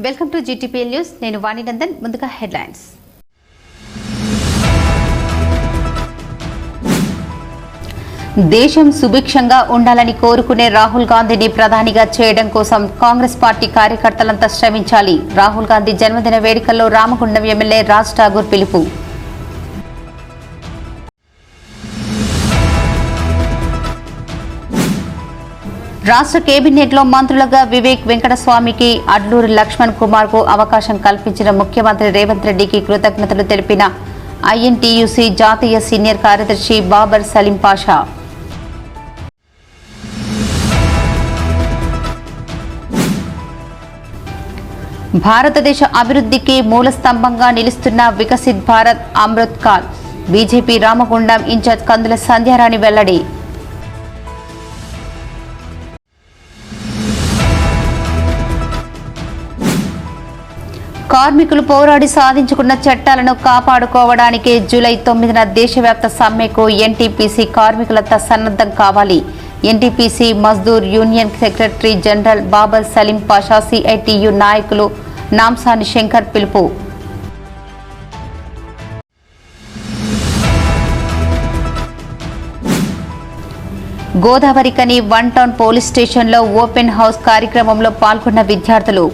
Welcome to GTPL news. నేను వాణినందన్. ముందుగా headlines. దేశం సుభిక్షంగా ఉండాలని కోరుకునే రాహుల్ గాంధీని ప్రధానిగా చేయడం కోసం కాంగ్రెస్ పార్టీ కార్యకర్తలంతా శ్రమించాలి. రాహుల్ గాంధీ జన్మదిన వేడుకల్లో రామగుండం ఎమ్మెల్యే రాజ్ ఠాగూర్ పిలుపు. రాష్ట్ర కేబినెట్లో మంత్రులుగా వివేక్ వెంకటస్వామికి, అడ్లూరి లక్ష్మణ్ కుమార్ కు అవకాశం కల్పించిన ముఖ్యమంత్రి రేవంత్ రెడ్డికి కృతజ్ఞతలు తెలిపిన ఐఎన్టీయూసీ జాతీయ సీనియర్ కార్యదర్శి బాబర్ సలీం పాషా. భారతదేశ అభివృద్ధికి మూలస్తంభంగా నిలుస్తున్న వికసిత్ భారత్ అమృత్ కాల్. బీజేపీ రామగుండం ఇన్ఛార్జ్ కందుల సంధ్యారాణి వెల్లడి. కార్మికులు పోరాడి సాధించుకున్న చట్టాలను కాపాడుకోవడానికి జూలై 9న దేశవ్యాప్త సమ్మెకు ఎన్టీపీసీ కార్మికులంతా సన్నద్ధం కావాలి. NTPC Mazdoor union secretary general Babar Saleem Pasha, CITU నాయకులు నాంసాని శంకర్ పిలుపు. గోదావరికని వన్ టౌన్ పోలీస్ స్టేషన్లో ఓపెన్ హౌస్ కార్యక్రమంలో పాల్గొన్న విద్యార్థులు.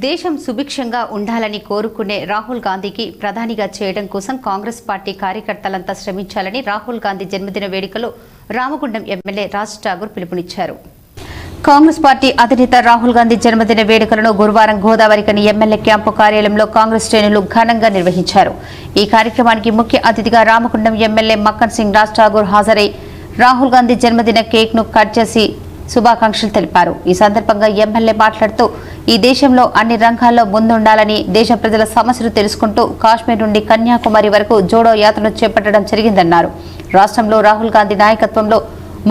దేశం సుభిక్షంగా ఉండాలని కోరుకునే రాహుల్ గాంధీకి ప్రధానిగా చేయడం కోసం కాంగ్రెస్ పార్టీ కార్యకర్తలంతా శ్రమించాలని రాహుల్ గాంధీ జన్మదిన వేడుకలో రామగుండం ఎమ్మెల్యే రాజ్ ఠాగూర్ పిలుపునిచ్చారు. కాంగ్రెస్ పార్టీ అధినేత రాహుల్ గాంధీ జన్మదిన వేడుకలను గురువారం గోదావరికని ఎమ్మెల్యే క్యాంపు కార్యాలయంలో కాంగ్రెస్ శ్రేణులు ఘనంగా నిర్వహించారు. ఈ కార్యక్రమానికి ముఖ్య అతిథిగా రామగుండం ఎమ్మెల్యే మక్కన్ సింగ్ రాజ్ ఠాగూర్ హాజరై రాహుల్ గాంధీ జన్మదిన కేక్ ను కట్ చేసి శుభాకాంక్షలు తెలిపారు. ఈ సందర్భంగా ఎమ్మెల్యే మాట్లాడుతూ ఈ దేశంలో అన్ని రంగాల్లో ముందుండాలని, దేశ ప్రజల సమస్యలు తెలుసుకుంటూ కాశ్మీర్ నుండి కన్యాకుమారి వరకు జోడో యాత్రను చేపట్టడం జరిగిందన్నారు. రాష్ట్రంలో రాహుల్ గాంధీ నాయకత్వంలో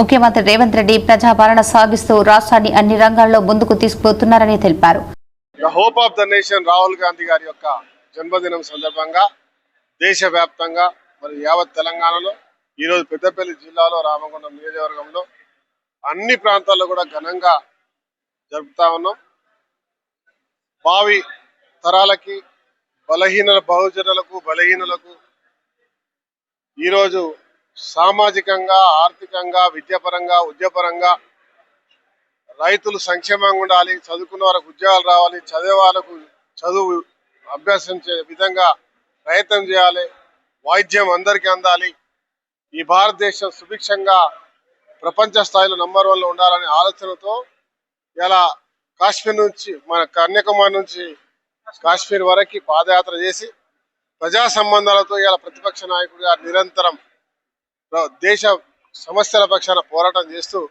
ముఖ్యమంత్రి రేవంత్ రెడ్డి ప్రజాపాలన సాగిస్తూ రాష్ట్రాన్ని అన్ని రంగాల్లో ముందుకు తీసుకుపోతున్నారని తెలిపారు. Hope of the nation Rahul Gandhi గారి యొక్క జన్మదినం సందర్భంగా దేశవ్యాప్తంగా మరియు యావత్ తెలంగాణలో ఈరోజు పెద్దపల్లి జిల్లాలో రామగుండం నియోజకవర్గంలో అన్ని ప్రాంతాల్లో కూడా ఘనంగా జరుపుతా ఉన్నాం. భావి తరాలకి, బలహీనులకు ఈరోజు సామాజికంగా, ఆర్థికంగా, విద్యాపరంగా, ఉద్యోగపరంగా రైతులు సంక్షేమంగా ఉండాలి, చదువుకున్న వాళ్ళకు ఉద్యోగాలు రావాలి, చదివే వాళ్ళకు చదువు అభ్యసించే విధంగా ప్రయత్నం చేయాలి, వైద్యం అందరికీ అందాలి, ఈ భారతదేశం సుభిక్షంగా ప్రపంచ స్థాయిలో నంబర్ 1లో ఉండాలనే ఆలోచనతో ఇలా కాశ్మీర్ నుంచి మన కన్యాకుమారి నుంచి కాశ్మీర్ వరకు పాదయాత్ర చేసి ప్రజా సంబంధాలతో ఇలా ప్రతిపక్ష నాయకుడిగా నిరంతరం దేశ సమస్యల పక్షాన పోరాటం చేస్తూ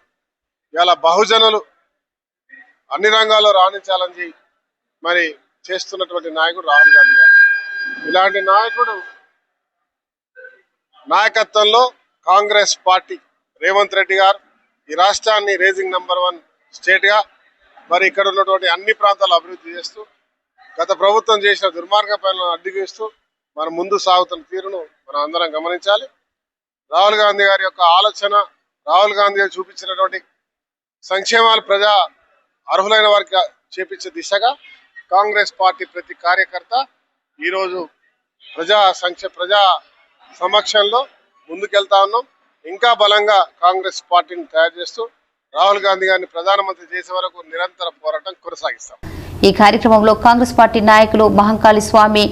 ఇలా బహుజనులు అన్ని రంగాల్లో రాణించాలని మరి చేస్తున్నటువంటి నాయకుడు రాహుల్ గాంధీ గారు. ఇలాంటి నాయకుడు నాయకత్వంలో కాంగ్రెస్ పార్టీ రేవంత్ రెడ్డి గారు ఈ రాష్ట్రాన్ని రేజింగ్ నంబర్ 1 స్టేట్ గా మరి ఇక్కడ ఉన్నటువంటి అన్ని ప్రాంతాలు అభివృద్ధి చేస్తూ గత ప్రభుత్వం చేసిన దుర్మార్గ పనులను అడ్డుగిస్తూ మన ముందు సాగుతున్న తీరును మనం అందరం గమనించాలి. రాహుల్ గాంధీ గారి యొక్క ఆలోచన, రాహుల్ గాంధీ గారు చూపించినటువంటి సంక్షేమాలు ప్రజా అర్హులైన వారికి చేపించే దిశగా కాంగ్రెస్ పార్టీ ప్రతి కార్యకర్త ఈరోజు ప్రజా సమక్షంలో ముందుకెళ్తా ఉన్నాం. ఇంకా బలంగా కాంగ్రెస్ పార్టీని తయారు చేస్తూ రాహుల్ గాంధీ గారిని ప్రధానమంత్రి చేసే వరకు నిరంతర పోరాటం కొనసాగిస్తాం. ఈ కార్యక్రమంలో కాంగ్రెస్ పార్టీ నాయకులు మహంకాళి స్వామి,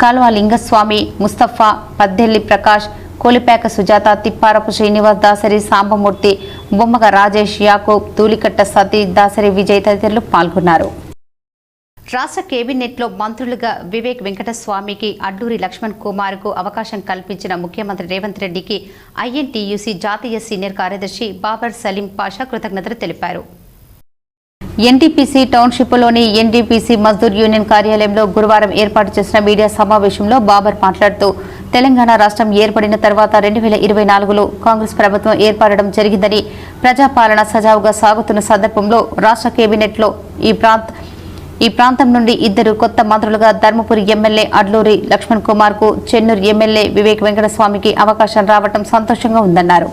కాల్వ లింగస్వామి, ముస్తఫా, పద్దెల్లి ప్రకాష్, కోలిపేక సుజాత, తిప్పారపు శ్రీనివాస్, దాసరి సాంబమూర్తి, బొమ్మగ రాజేష్, యాకూబ్, తూలికట్ట సతీష్, దాసరి విజయ్ తదితరులు పాల్గొన్నారు. రాష్ట్ర కేబినెట్లో మంత్రులుగా వివేక్ వెంకటస్వామికి, అడ్లూరి లక్ష్మణ్ కుమార్ కు అవకాశం కల్పించిన ముఖ్యమంత్రి రేవంత్ రెడ్డికి ఐఎన్టీయూసీ జాతీయ సీనియర్ కార్యదర్శి బాబర్ సలీం పాషా కృతజ్ఞతలు తెలిపారు. ఎన్టీపీసీ టౌన్షిప్లోని ఎన్టీపీసీ మజ్దూర్ యూనియన్ కార్యాలయంలో గురువారం ఏర్పాటు చేసిన మీడియా సమావేశంలో బాబర్ మాట్లాడుతూ తెలంగాణ రాష్ట్రం ఏర్పడిన తర్వాత 2024లో కాంగ్రెస్ ప్రభుత్వం ఏర్పడడం జరిగిందని, ప్రజాపాలన సజావుగా సాగుతున్న సందర్భంలో రాష్ట్ర కేబినెట్లో ఈ ప్రాంతం నుండి 2 కొత్త మంత్రులుగా ధర్మపురి ఎమ్మెల్యే అడ్లూరి లక్ష్మణ్ కుమార్ కు, చెన్నూరు ఎమ్మెల్యే వివేక్ వెంకటస్వామికి అవకాశం రావడం సంతోషంగా ఉందన్నారు.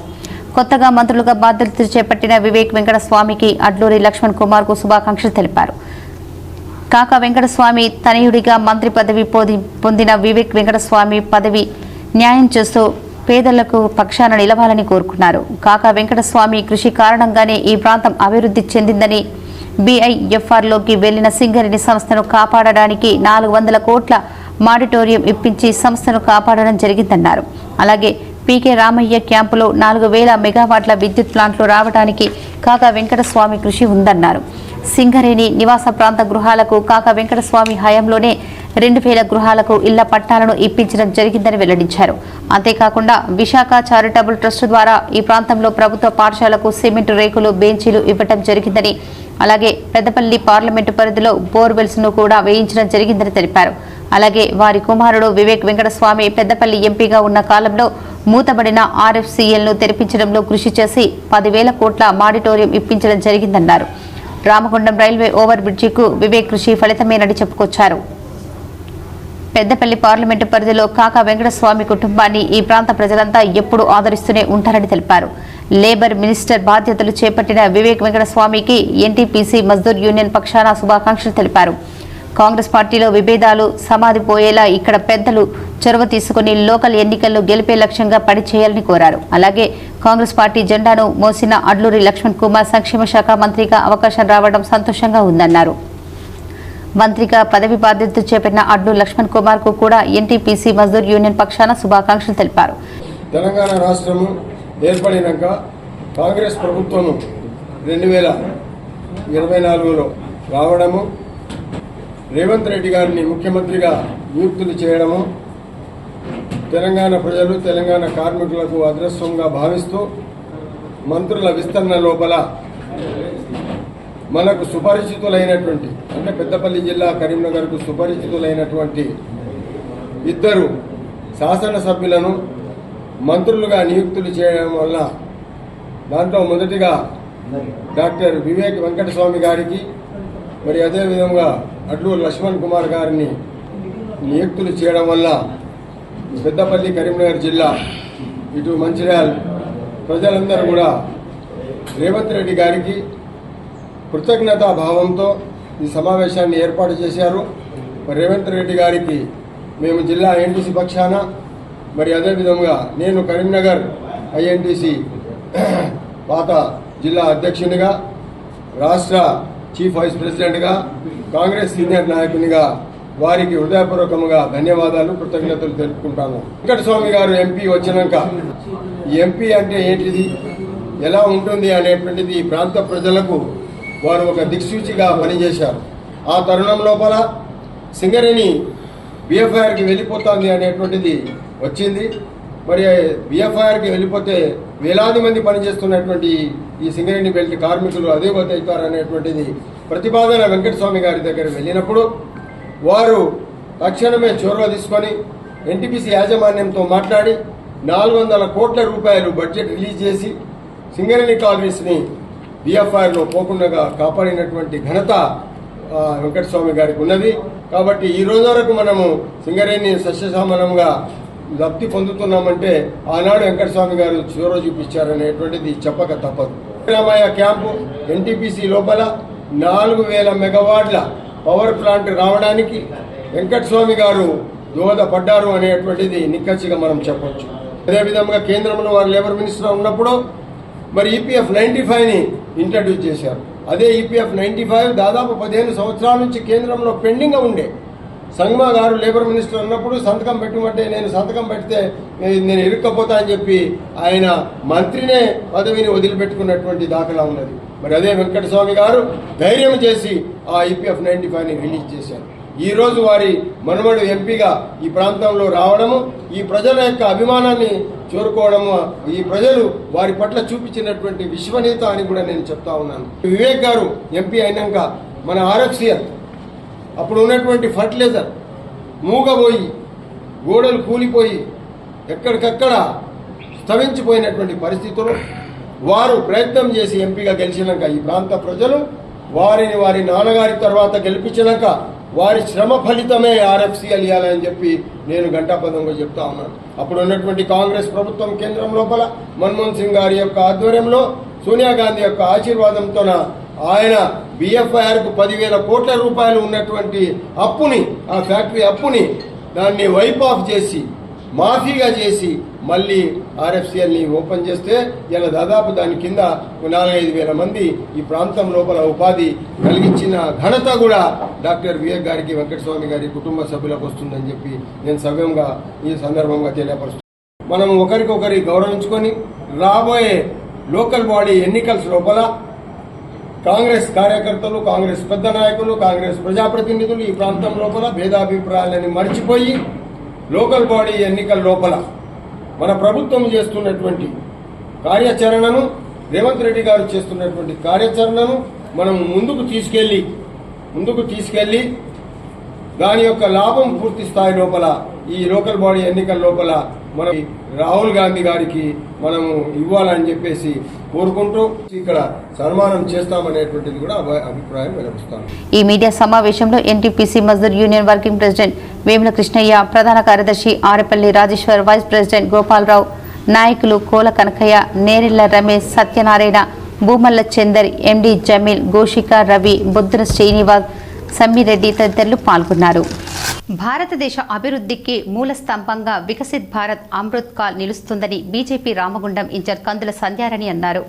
కొత్తగా మంత్రులుగా బాధ్యతలు చేపట్టిన వివేక్ వెంకటస్వామికి అడ్లూరి లక్ష్మణ్ కుమార్ కు శుభాకాంక్షలు తెలిపారు. కాకా వెంకటస్వామి తనయుడిగా మంత్రి పదవి పొందిన వివేక్ వెంకటస్వామి పదవి న్యాయం చేస్తూ పేదలకు పక్షాన నిలవాలని కోరుకున్నారు. కాకా వెంకటస్వామి కృషి కారణంగానే ఈ ప్రాంతం అభివృద్ధి చెందిందని, బీఐఎఫ్ఆర్లోకి వెళ్లిన సింగరేణి సంస్థను కాపాడడానికి 400 కోట్ల మాడిటోరియం ఇప్పించి సంస్థను కాపాడడం జరిగిందన్నారు. అలాగే పీకే రామయ్య క్యాంపులో 4000 మెగావాట్ల విద్యుత్ ప్లాంట్లు రావడానికి కాకా వెంకటస్వామి కృషి ఉందన్నారు. సింగరేణి నివాస ప్రాంత గృహాలకు కాకా వెంకటస్వామి హయాంలోనే 2000 గృహాలకు ఇళ్ల పట్టాలను ఇప్పించడం జరిగిందని వెల్లడించారు. అంతేకాకుండా విశాఖ చారిటబుల్ ట్రస్ట్ ద్వారా ఈ ప్రాంతంలో ప్రభుత్వ పాఠశాలకు సిమెంట్ రేకులు, బెంచీలు ఇవ్వడం జరిగిందని, అలాగే పెద్దపల్లి పార్లమెంటు పరిధిలో బోర్వెల్స్ ను కూడా వేయించడం జరిగిందని తెలిపారు. అలాగే వారి కుమారుడు వివేక్ వెంకటస్వామి పెద్దపల్లి ఎంపీగా ఉన్న కాలంలో మూతబడిన ఆర్ఎఫ్సిఎల్ ను తెరిపించడంలో కృషి చేసి 10,000 కోట్ల మాడిటోరియం ఇప్పించడం జరిగిందన్నారు. రామగుండం రైల్వే ఓవర్ బ్రిడ్జికు వివేక్ కృషి ఫలితమేనని చెప్పుకొచ్చారు. పెద్దపల్లి పార్లమెంటు పరిధిలో కాకా వెంకటస్వామి కుటుంబాన్ని ఈ ప్రాంత ప్రజలంతా ఎప్పుడూ ఆదరిస్తూనే ఉంటారని తెలిపారు. లేబర్ మినిస్టర్ బాధ్యతలు చేపట్టిన వివేక్ వెంకటస్వామికి ఎన్టీపీసీ మజ్దూర్ యూనియన్ పక్షాన శుభాకాంక్షలు తెలిపారు. కాంగ్రెస్ పార్టీలో విభేదాలు సమాధిపోయేలా ఇక్కడ పెద్దలు చొరవ తీసుకుని లోకల్ ఎన్నికల్లో గెలిపే లక్ష్యంగా పనిచేయాలని కోరారు. అలాగే కాంగ్రెస్ పార్టీ జెండాను మోసిన అడ్లూరి లక్ష్మణ్ కుమార్ సంక్షేమ శాఖ మంత్రిగా అవకాశం రావడం సంతోషంగా ఉందన్నారు. మంత్రిగా పదవి బాధ్యతలు చేపట్టిన అడ్లూరి లక్ష్మణ్ కుమార్ కు కూడా ఎన్టీపీసీ మజ్దూర్ యూనియన్ పక్షాన శుభాకాంక్షలు తెలిపారు. తెలంగాణ రాష్ట్రము ఏర్పడినాక కాంగ్రెస్ ప్రభుత్వము 2024లో రావడము, రేవంత్ రెడ్డి గారిని ముఖ్యమంత్రిగా నియుక్తులు చేయడము తెలంగాణ ప్రజలు, తెలంగాణ కార్మికులకు అదృష్టంగా భావిస్తూ మంత్రుల విస్తరణ లోపల మనకు సుపరిచితులైనటువంటి, అంటే పెద్దపల్లి జిల్లా కరీంనగర్కు సుపరిచితులైనటువంటి 2 శాసనసభ్యులను మంత్రులుగా నియుక్తులు చేయడం వల్ల దాంట్లో మొదటిగా డాక్టర్ వివేక్ వెంకటస్వామి గారికి, మరి అదేవిధంగా అడ్లూరి లక్ష్మణ్ కుమార్ గారిని నియుక్తులు చేయడం వల్ల పెద్దపల్లి కరీంనగర్ జిల్లా, ఇటు మంచిర్యాల ప్రజలందరూ కూడా రేవంత్ రెడ్డి గారికి కృతజ్ఞతా భావంతో ఈ సమావేశాన్ని ఏర్పాటు చేశారు. మరి రేవంత్ రెడ్డి గారికి మేము జిల్లా ఐఎన్టీసీ పక్షాన, మరి అదేవిధంగా నేను కరీంనగర్ ఐఎన్టీసీ పాత జిల్లా అధ్యక్షునిగా, రాష్ట్ర చీఫ్ వైస్ ప్రెసిడెంట్గా, కాంగ్రెస్ సీనియర్ నాయకునిగా వారికి హృదయపూర్వకంగా ధన్యవాదాలు, కృతజ్ఞతలు తెలుపుకుంటాను. వెంకటస్వామి గారు ఎంపీ వచ్చినాక ఎంపీ అంటే ఏంటిది, ఎలా ఉంటుంది అనేటువంటిది ఈ ప్రాంత ప్రజలకు వారు ఒక దిక్సూచిగా పనిచేశారు. ఆ తరుణం లోపల సింగరేణి బిఎఫ్ఐఆర్కి వెళ్ళిపోతుంది అనేటువంటిది వచ్చింది. మరి బిఎఫ్ఐఆర్కి వెళ్ళిపోతే వేలాది మంది పనిచేస్తున్నటువంటి ఈ సింగరేణి బెల్ట్ కార్మికులు అధోగతి అవుతారు అనేటువంటిది ప్రతిపాదన వెంకటస్వామి గారి దగ్గర వెళ్ళినప్పుడు వారు తక్షణమే చొరవ తీసుకొని ఎన్టీపీసీ యాజమాన్యంతో మాట్లాడి 400 కోట్ల రూపాయలు బడ్జెట్ రిలీజ్ చేసి సింగరేణి కాలనీస్ని బిఎఫ్ఐఆర్లో పోకుండా కాపాడినటువంటి ఘనత వెంకటస్వామి గారికి ఉన్నది. కాబట్టి ఈ రోజు వరకు మనము సింగరేణి సస్యశామనంగా లబ్ధి పొందుతున్నామంటే ఆనాడు వెంకటస్వామి గారు చొరవ చూపించారనేటువంటిది చెప్పక తప్పదు. రామయ్య క్యాంపు ఎన్టీపీసీ లోపల 4000 మెగావాట్ల పవర్ ప్లాంట్ రావడానికి వెంకటస్వామి గారు దోహదపడ్డారు అనేటువంటిది నిక్కచ్చిగా మనం చెప్పొచ్చు. అదేవిధంగా కేంద్రంలో వారు లేబర్ మినిస్టర్ ఉన్నప్పుడు మరి ఈపీఎఫ్ 95ని ఇంట్రడ్యూస్ చేశారు. అదే ఈపీఎఫ్ 95 దాదాపు 15 సంవత్సరాల నుంచి కేంద్రంలో పెండింగ్గా ఉండే. సంగ్మా గారు లేబర్ మినిస్టర్ ఉన్నప్పుడు సంతకం పెట్టమంటే నేను సంతకం పెడితే నేను ఇరుక్కపోతా అని చెప్పి ఆయన మంత్రినే పదవిని వదిలిపెట్టుకున్నటువంటి దాఖలా ఉన్నది. మరి అదే వెంకటస్వామి గారు ధైర్యం చేసి ఆ ఈపీఎఫ్ 95ని రిలీజ్ చేశారు. ఈ రోజు వారి మనమడు ఎంపీగా ఈ ప్రాంతంలో రావడము, ఈ ప్రజల యొక్క అభిమానాన్ని చేరుకోవడము, ఈ ప్రజలు వారి పట్ల చూపించినటువంటి విశ్వనీయత అని కూడా నేను చెప్తా ఉన్నాను. వివేక్ గారు ఎంపీ అయినాక మన ఆర్ఎఫ్సిఎల్ అప్పుడు ఉన్నటువంటి ఫర్టిలైజర్ మూగబోయి, గోడలు కూలిపోయి, ఎక్కడికక్కడ స్తవించిపోయినటువంటి పరిస్థితుల్లో వారు ప్రయత్నం చేసి ఎంపీగా గెలిచినాక ఈ ప్రాంత ప్రజలు వారిని వారి నాన్నగారి తర్వాత గెలిపించినాక వారి శ్రమ ఫలితమే ఆర్ఎఫ్సిఎల్ ఇవ్వాలని చెప్పి నేను ఘంటాపదంగా చెప్తా ఉన్నాను. అప్పుడు ఉన్నటువంటి కాంగ్రెస్ ప్రభుత్వం కేంద్రం లోపల మన్మోహన్ సింగ్ గారి యొక్క ఆధ్వర్యంలో సోనియా గాంధీ యొక్క ఆశీర్వాదంతో ఆయన బిఎఫ్ఐఆర్కు 10,000 కోట్ల రూపాయలు ఉన్నటువంటి అప్పుని, ఆ ఫ్యాక్టరీ అప్పుని దాన్ని వైప్ ఆఫ్ చేసి మాఫీగా చేసి మళ్ళీ ఆర్ఎఫ్సిఎల్ని ఓపెన్ చేస్తే ఇలా దాదాపు దాని కింద 4-5 వేల మంది ఈ ప్రాంతం లోపల ఉపాధి కలిగించిన ఘనత కూడా డాక్టర్ వివేక్ గారికి, వెంకటస్వామి గారి కుటుంబ సభ్యులకు వస్తుందని చెప్పి నేను సవ్యంగా ఈ సందర్భంగా తెలియపరుస్తున్నాను. మనం ఒకరికొకరి గౌరవించుకొని రాబోయే లోకల్ బాడీ ఎన్నికల లోపల కాంగ్రెస్ కార్యకర్తలు, కాంగ్రెస్ పెద్ద నాయకులు, కాంగ్రెస్ ప్రజాప్రతినిధులు ఈ ప్రాంతం లోపల భేదాభిప్రాయాలని మర్చిపోయి లోకల్ బాడీ ఎన్నికల లోపల మన ప్రభుత్వం చేస్తున్నటువంటి కార్యాచరణను, రేవంత్ రెడ్డి గారు చేస్తున్నటువంటి కార్యాచరణను మనం ముందుకు తీసుకెళ్లి దాని యొక్క లాభం పూర్తి స్థాయి లోపల ఈ లోకల్ బాడీ ఎన్నికల లోపల మనం రాహుల్ గాంధీ గారికి మనము ఇవ్వాలని చెప్పేసి కోరుకుంటూ ఇక్కడ సన్మానం చేస్తామనేటువంటిది కూడా అభిప్రాయం వెలువరిస్తాను. ఈ మీడియా సమావేశంలో NTPC Mazdoor union working president Vemula Krishnaiah, ప్రధాన కార్యదర్శి ఆరెపల్లి రాజేశ్వర్, వైస్ ప్రెసిడెంట్ గోపాలరావు, నాయకులు కోల కనకయ్య, నేరెళ్ల రమేష్, సత్యనారాయణ, భూమల్ల చందర్, ఎండి జమీల్, గోషిక రవి, బొద్దున శ్రీనివాస్, సమ్మిరెడ్డి తదితరులు పాల్గొన్నారు. భారతదేశ అభివృద్ధికి మూల స్తంభంగా వికసిత్ భారత్ అమృత్ కాల్ నిలుస్తుందని బీజేపీ రామగుండం ఇన్ఛార్జ్ కందుల సంధ్యారాణి అన్నారు.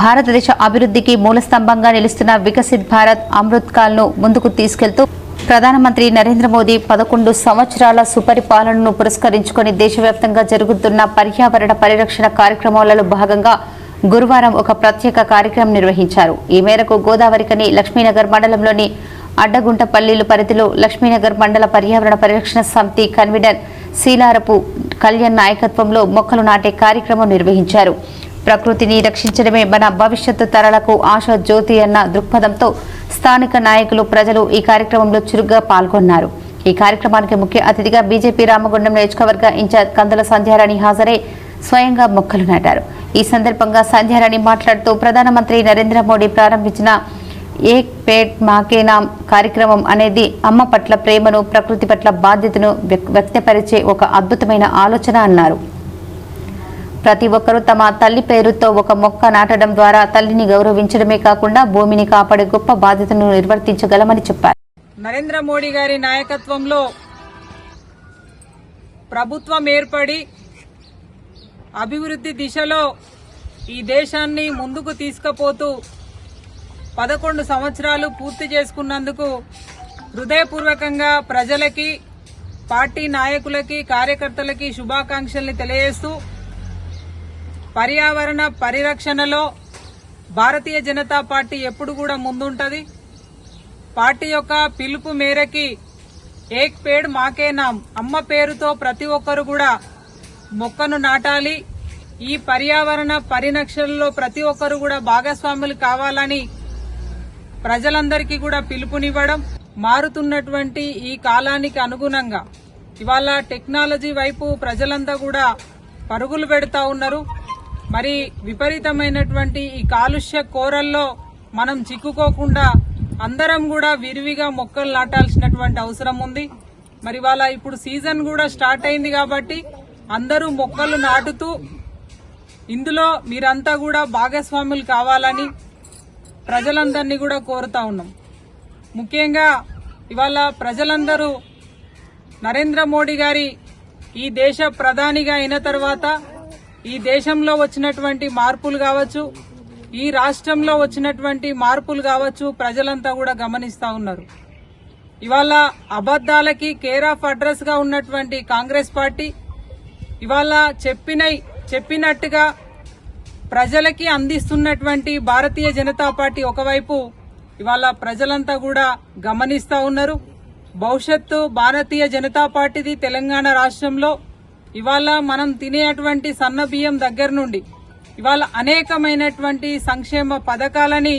భారతదేశ అభివృద్ధికి మూల స్తంభంగా నిలుస్తున్న వికసిత్ భారత్ అమృత్ కాల్ ను ముందుకు తీసుకెళ్తూ ప్రధానమంత్రి నరేంద్ర మోదీ 11 సంవత్సరాల సుపరిపాలనను పురస్కరించుకొని దేశవ్యాప్తంగా జరుగుతున్న పర్యావరణ పరిరక్షణ కార్యక్రమాలలో భాగంగా గురువారం ఒక ప్రత్యేక కార్యక్రమం నిర్వహించారు. ఈ మేరకు గోదావరికని లక్ష్మీనగర్ మండలంలోని అడ్డగుంటపల్లిలు పరిధిలో లక్ష్మీనగర్ మండల పర్యావరణ పరిరక్షణ సమితి కన్వీనర్ శీలారపు కళ్యాణ్ నాయకత్వంలో మొక్కలు నాటే కార్యక్రమం నిర్వహించారు. ప్రకృతిని రక్షించడమే మన భవిష్యత్తు తరాలకు ఆశ జ్యోతి అన్న దృక్పథంతో స్థానిక నాయకులు, ప్రజలు ఈ కార్యక్రమంలో చురుగ్గా పాల్గొన్నారు. ఈ కార్యక్రమానికి ముఖ్య అతిథిగా బీజేపీ రామగుండం నియోజకవర్గ ఇన్ఛార్జ్ కందుల సంధ్యారాణి హాజరై స్వయంగా మొక్కలు నాటారు. ఈ సందర్భంగా సంధ్యారాణి మాట్లాడుతూ ప్రధానమంత్రి నరేంద్ర మోడీ ప్రారంభించిన ఏక్ పేడ్ మాకే నామ్ కార్యక్రమం అనేది అమ్మ పట్ల ప్రేమను, ప్రకృతి పట్ల బాధ్యతను వ్యక్తపరిచే ఒక అద్భుతమైన ఆలోచన అన్నారు. ప్రతి ఒక్కరూ తమ తల్లి పేరుతో ఒక మొక్క నాటడం ద్వారా తల్లిని గౌరవించడమే కాకుండా భూమిని కాపాడే గొప్ప బాధ్యతను నిర్వర్తించగలమని చెప్పారు. నరేంద్ర మోడీ గారి నాయకత్వంలో ప్రభుత్వం ఏర్పడి అభివృద్ధి దిశలో ఈ దేశాన్ని ముందుకు తీసుకుపోతూ 11 సంవత్సరాలు పూర్తి చేసుకున్నందుకు హృదయపూర్వకంగా ప్రజలకి, పార్టీ నాయకులకి, కార్యకర్తలకి శుభాకాంక్షల్ని తెలియజేస్తూ పర్యావరణ పరిరక్షణలో భారతీయ జనతా పార్టీ ఎప్పుడు కూడా ముందుంటది. పార్టీ యొక్క పిలుపు మేరకి ఏక్ పేడ్ మాకే నామ్, అమ్మ పేరుతో ప్రతి ఒక్కరు కూడా మొక్కను నాటాలి, ఈ పర్యావరణ పరిరక్షణలో ప్రతి ఒక్కరు కూడా భాగస్వాములు కావాలని ప్రజలందరికీ కూడా పిలుపునివ్వడం, మారుతున్నటువంటి ఈ కాలానికి అనుగుణంగా ఇవాళ టెక్నాలజీ వైపు ప్రజలంతా కూడా పరుగులు పెడతా ఉన్నారు. మరి విపరీతమైనటువంటి ఈ కాలుష్య కోరల్లో మనం చిక్కుకోకుండా అందరం కూడా విరివిగా మొక్కలు నాటాల్సినటువంటి అవసరం ఉంది. మరి ఇవాళ ఇప్పుడు సీజన్ కూడా స్టార్ట్ అయింది కాబట్టి అందరూ మొక్కలు నాటుతూ ఇందులో మీరంతా కూడా భాగస్వాములు కావాలని ప్రజలందరినీ కూడా కోరుతా ఉన్నాం. ముఖ్యంగా ఇవాళ ప్రజలందరూ నరేంద్ర మోడీ గారి ఈ దేశ ప్రధానిగా అయిన తర్వాత ఈ దేశంలో వచ్చినటువంటి మార్పులు కావచ్చు, ఈ రాష్ట్రంలో వచ్చినటువంటి మార్పులు కావచ్చు, ప్రజలంతా కూడా గమనిస్తా ఉన్నారు. ఇవాళ అబద్దాలకి కేర్ ఆఫ్ అడ్రస్ గా ఉన్నటువంటి కాంగ్రెస్ పార్టీ ఇవాళ చెప్పినట్టుగా ప్రజలకి అందిస్తున్నటువంటి భారతీయ జనతా పార్టీ ఒకవైపు ఇవాళ ప్రజలంతా కూడా గమనిస్తా ఉన్నారు. భవిష్యత్తు భారతీయ జనతా పార్టీది తెలంగాణ రాష్ట్రంలో ఇవాళ మనం తినేటువంటి సన్న బియ్యం దగ్గర నుండి ఇవాళ అనేకమైనటువంటి సంక్షేమ పథకాలని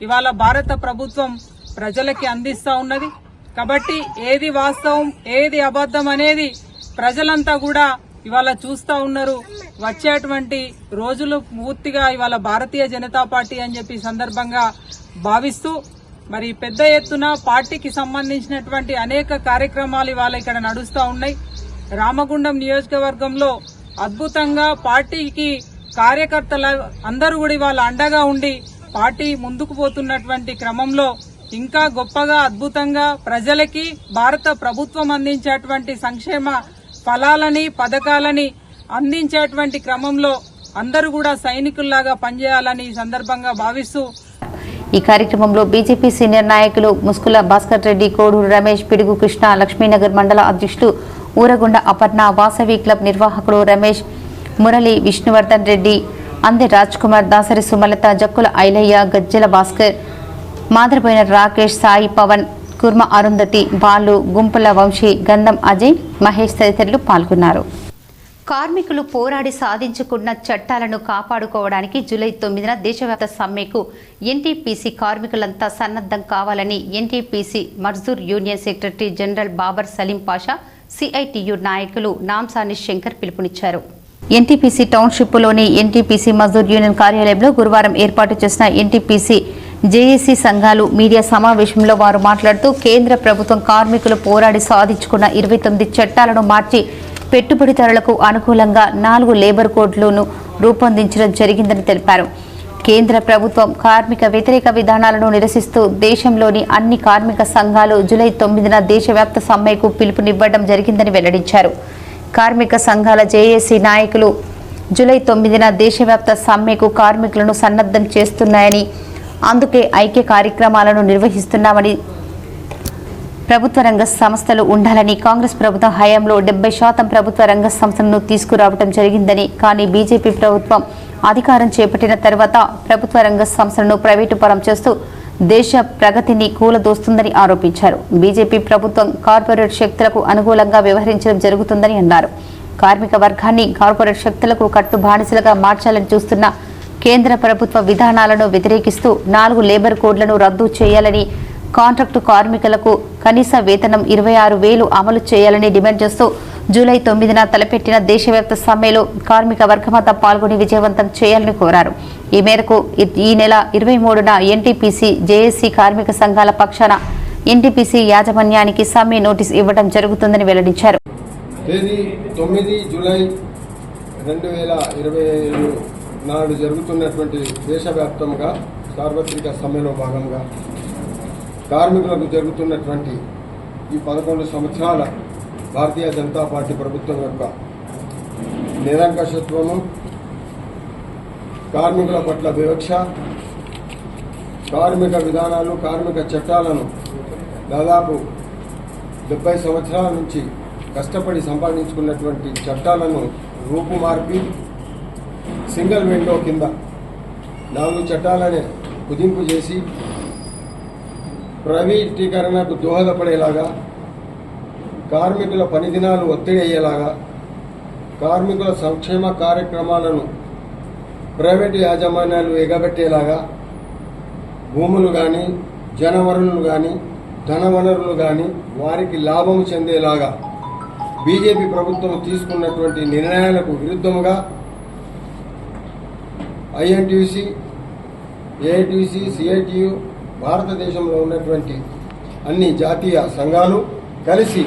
ఇవాళ భారత ప్రభుత్వం ప్రజలకి అందిస్తా ఉన్నది. కాబట్టి ఏది వాస్తవం, ఏది అబద్ధం అనేది ప్రజలంతా కూడా ఇవాళ చూస్తా ఉన్నారు. వచ్చేటువంటి రోజులు పూర్తిగా ఇవాళ భారతీయ జనతా పార్టీ అని చెప్పి సందర్భంగా భావిస్తూ మరి పెద్ద ఎత్తున పార్టీకి సంబంధించినటువంటి అనేక కార్యక్రమాలు ఇవాళ ఇక్కడ నడుస్తూ ఉన్నాయి. రామగుండం నియోజకవర్గంలో అద్భుతంగా పార్టీకి కార్యకర్తల అందరూ కూడా ఇవాళ అండగా ఉండి పార్టీ ముందుకు పోతున్నటువంటి క్రమంలో ఇంకా గొప్పగా అద్భుతంగా ప్రజలకి భారత ప్రభుత్వం అందించేటువంటి సంక్షేమ ఫలాలని పథకాలని అందించేటువంటి క్రమంలో అందరూ కూడా సైనికుల్లాగా పనిచేయాలని ఈ సందర్భంగా భావిస్తూ ఈ కార్యక్రమంలో బీజేపీ సీనియర్ నాయకులు ముస్కుల భాస్కర్ రెడ్డి, కోడూరు రమేష్, పిడుగు కృష్ణ, లక్ష్మీనగర్ మండల అధ్యక్షులు ఊరగొండ అపర్ణ, వాసవి క్లబ్ నిర్వాహకులు రమేష్, మురళి, విష్ణువర్ధన్ రెడ్డి, అందె రాజ్ కుమార్, దాసరి సుమలత, జక్కుల ఐలయ్య, గజ్జల భాస్కర్, మాదరపోయిన రాకేష్, సాయి పవన్, కుర్మ అరుంధతి, బాలు, గుంపుల వంశీ, గంధం అజయ్, మహేష్ తదితరులు పాల్గొన్నారు. కార్మికులు పోరాడి సాధించుకున్న చట్టాలను కాపాడుకోవడానికి జూలై 9న దేశవ్యాప్త సమ్మెకు ఎన్టీపీసీ కార్మికులంతా సన్నద్ధం కావాలని NTPC Mazdoor union secretary general Babar Saleem Pasha, CITU నాయకులు నాంసాని శంకర్ పిలుపునిచ్చారు. ఎన్టీపీసీ టౌన్షిప్లోని ఎన్టీపీసీ మజ్దూర్ యూనియన్ కార్యాలయంలో గురువారం ఏర్పాటు చేసిన ఎన్టీపీసీ జేఏసీ సంఘాలు మీడియా సమావేశంలో వారు మాట్లాడుతూ కేంద్ర ప్రభుత్వం కార్మికులు పోరాడి సాధించుకున్న 29 చట్టాలను మార్చి పెట్టుబడిదారులకు అనుకూలంగా 4 లేబర్ కోడ్లను రూపొందించడం జరిగిందని తెలిపారు. కేంద్ర ప్రభుత్వం కార్మిక వ్యతిరేక విధానాలను నిరసిస్తూ దేశంలోని అన్ని కార్మిక సంఘాలు జూలై 9న దేశవ్యాప్త సమ్మెకు పిలుపునివ్వడం జరిగిందని వెల్లడించారు. కార్మిక సంఘాల జేఏసీ నాయకులు జూలై 9న దేశవ్యాప్త సమ్మెకు కార్మికులను సన్నద్ధం చేస్తున్నాయని, అందుకే ఐక్య కార్యక్రమాలను నిర్వహిస్తున్నామని, ప్రభుత్వ రంగ సంస్థలు ఉండాలని, కాంగ్రెస్ ప్రభుత్వ హయాంలో 70% ప్రభుత్వ రంగ సంస్థలను తీసుకురావడం జరిగిందని, కానీ బీజేపీ ప్రభుత్వం అధికారం చేపట్టిన తర్వాత ప్రభుత్వ రంగ సంస్థలను ప్రైవేటు పరం చేస్తూ దేశ ప్రగతిని కూలదోస్తుందని ఆరోపించారు. బీజేపీ ప్రభుత్వం కార్పొరేట్ శక్తులకు అనుకూలంగా వ్యవహరించడం జరుగుతుందని అన్నారు. కార్మిక వర్గాన్ని కార్పొరేట్ శక్తులకు కట్టుబానిసలుగా మార్చాలని చూస్తున్న కేంద్ర ప్రభుత్వ విధానాలను వ్యతిరేకిస్తూ 4 లేబర్ కోడ్లను రద్దు చేయాలని, కాంట్రాక్టు కార్మికులకు కనీస వేతనం 26,000 అమలు చేయాలని డిమాండ్ చేస్తూ జూలై 9న తలపెట్టిన దేశవ్యాప్త సమ్మెలో కార్మిక వర్గమంతా పాల్గొని విజయవంతం చేయాలని కోరారు. ఈ మేరకు ఈ నెల 23న ఎన్టీపీసీ జేఏసీ కార్మిక సంఘాల పక్షాన ఎన్టీపీసీ యాజమాన్యానికి సమ్మె నోటీస్ ఇవ్వడం జరుగుతుందని వెల్లడించారు. తేదీ 9 జూలై 2025 నాడు జరుగుతున్నటువంటి దేశవ్యాప్తంగా సార్వత్రిక సమ్మెలో భాగంగా కార్మికులకు జరుగుతున్నటువంటి ఈ 11 సంవత్సరాల భారతీయ జనతా పార్టీ ప్రభుత్వం యొక్క నిరంకుశత్వము, కార్మికుల పట్ల వివక్ష, కార్మిక విధానాలు, కార్మిక చట్టాలను దాదాపు 70 సంవత్సరాల నుంచి కష్టపడి సంపాదించుకున్నటువంటి చట్టాలను రూపుమార్పి సింగిల్ విండో కింద 4 చట్టాలనే కుదింపు చేసి ప్రైవేటీకరణకు దోహదపడేలాగా, కార్మికుల పని దినాలు ఒత్తిడి అయ్యేలాగా, కార్మికుల సంక్షేమ కార్యక్రమాలను ప్రైవేటు యాజమాన్యాలు ఎగబెట్టేలాగా, భూములు కానీ, జనవనరులు కానీ, ధనవనరులు కానీ వారికి లాభం చెందేలాగా బీజేపీ ప్రభుత్వం తీసుకున్నటువంటి నిర్ణయాలకు విరుద్ధముగా ఐఎన్టీయూసీ, ఏఐటీయూసీ, సిఐటియు, భారతదేశంలో ఉన్నటువంటి అన్ని జాతీయ సంఘాలు కలిసి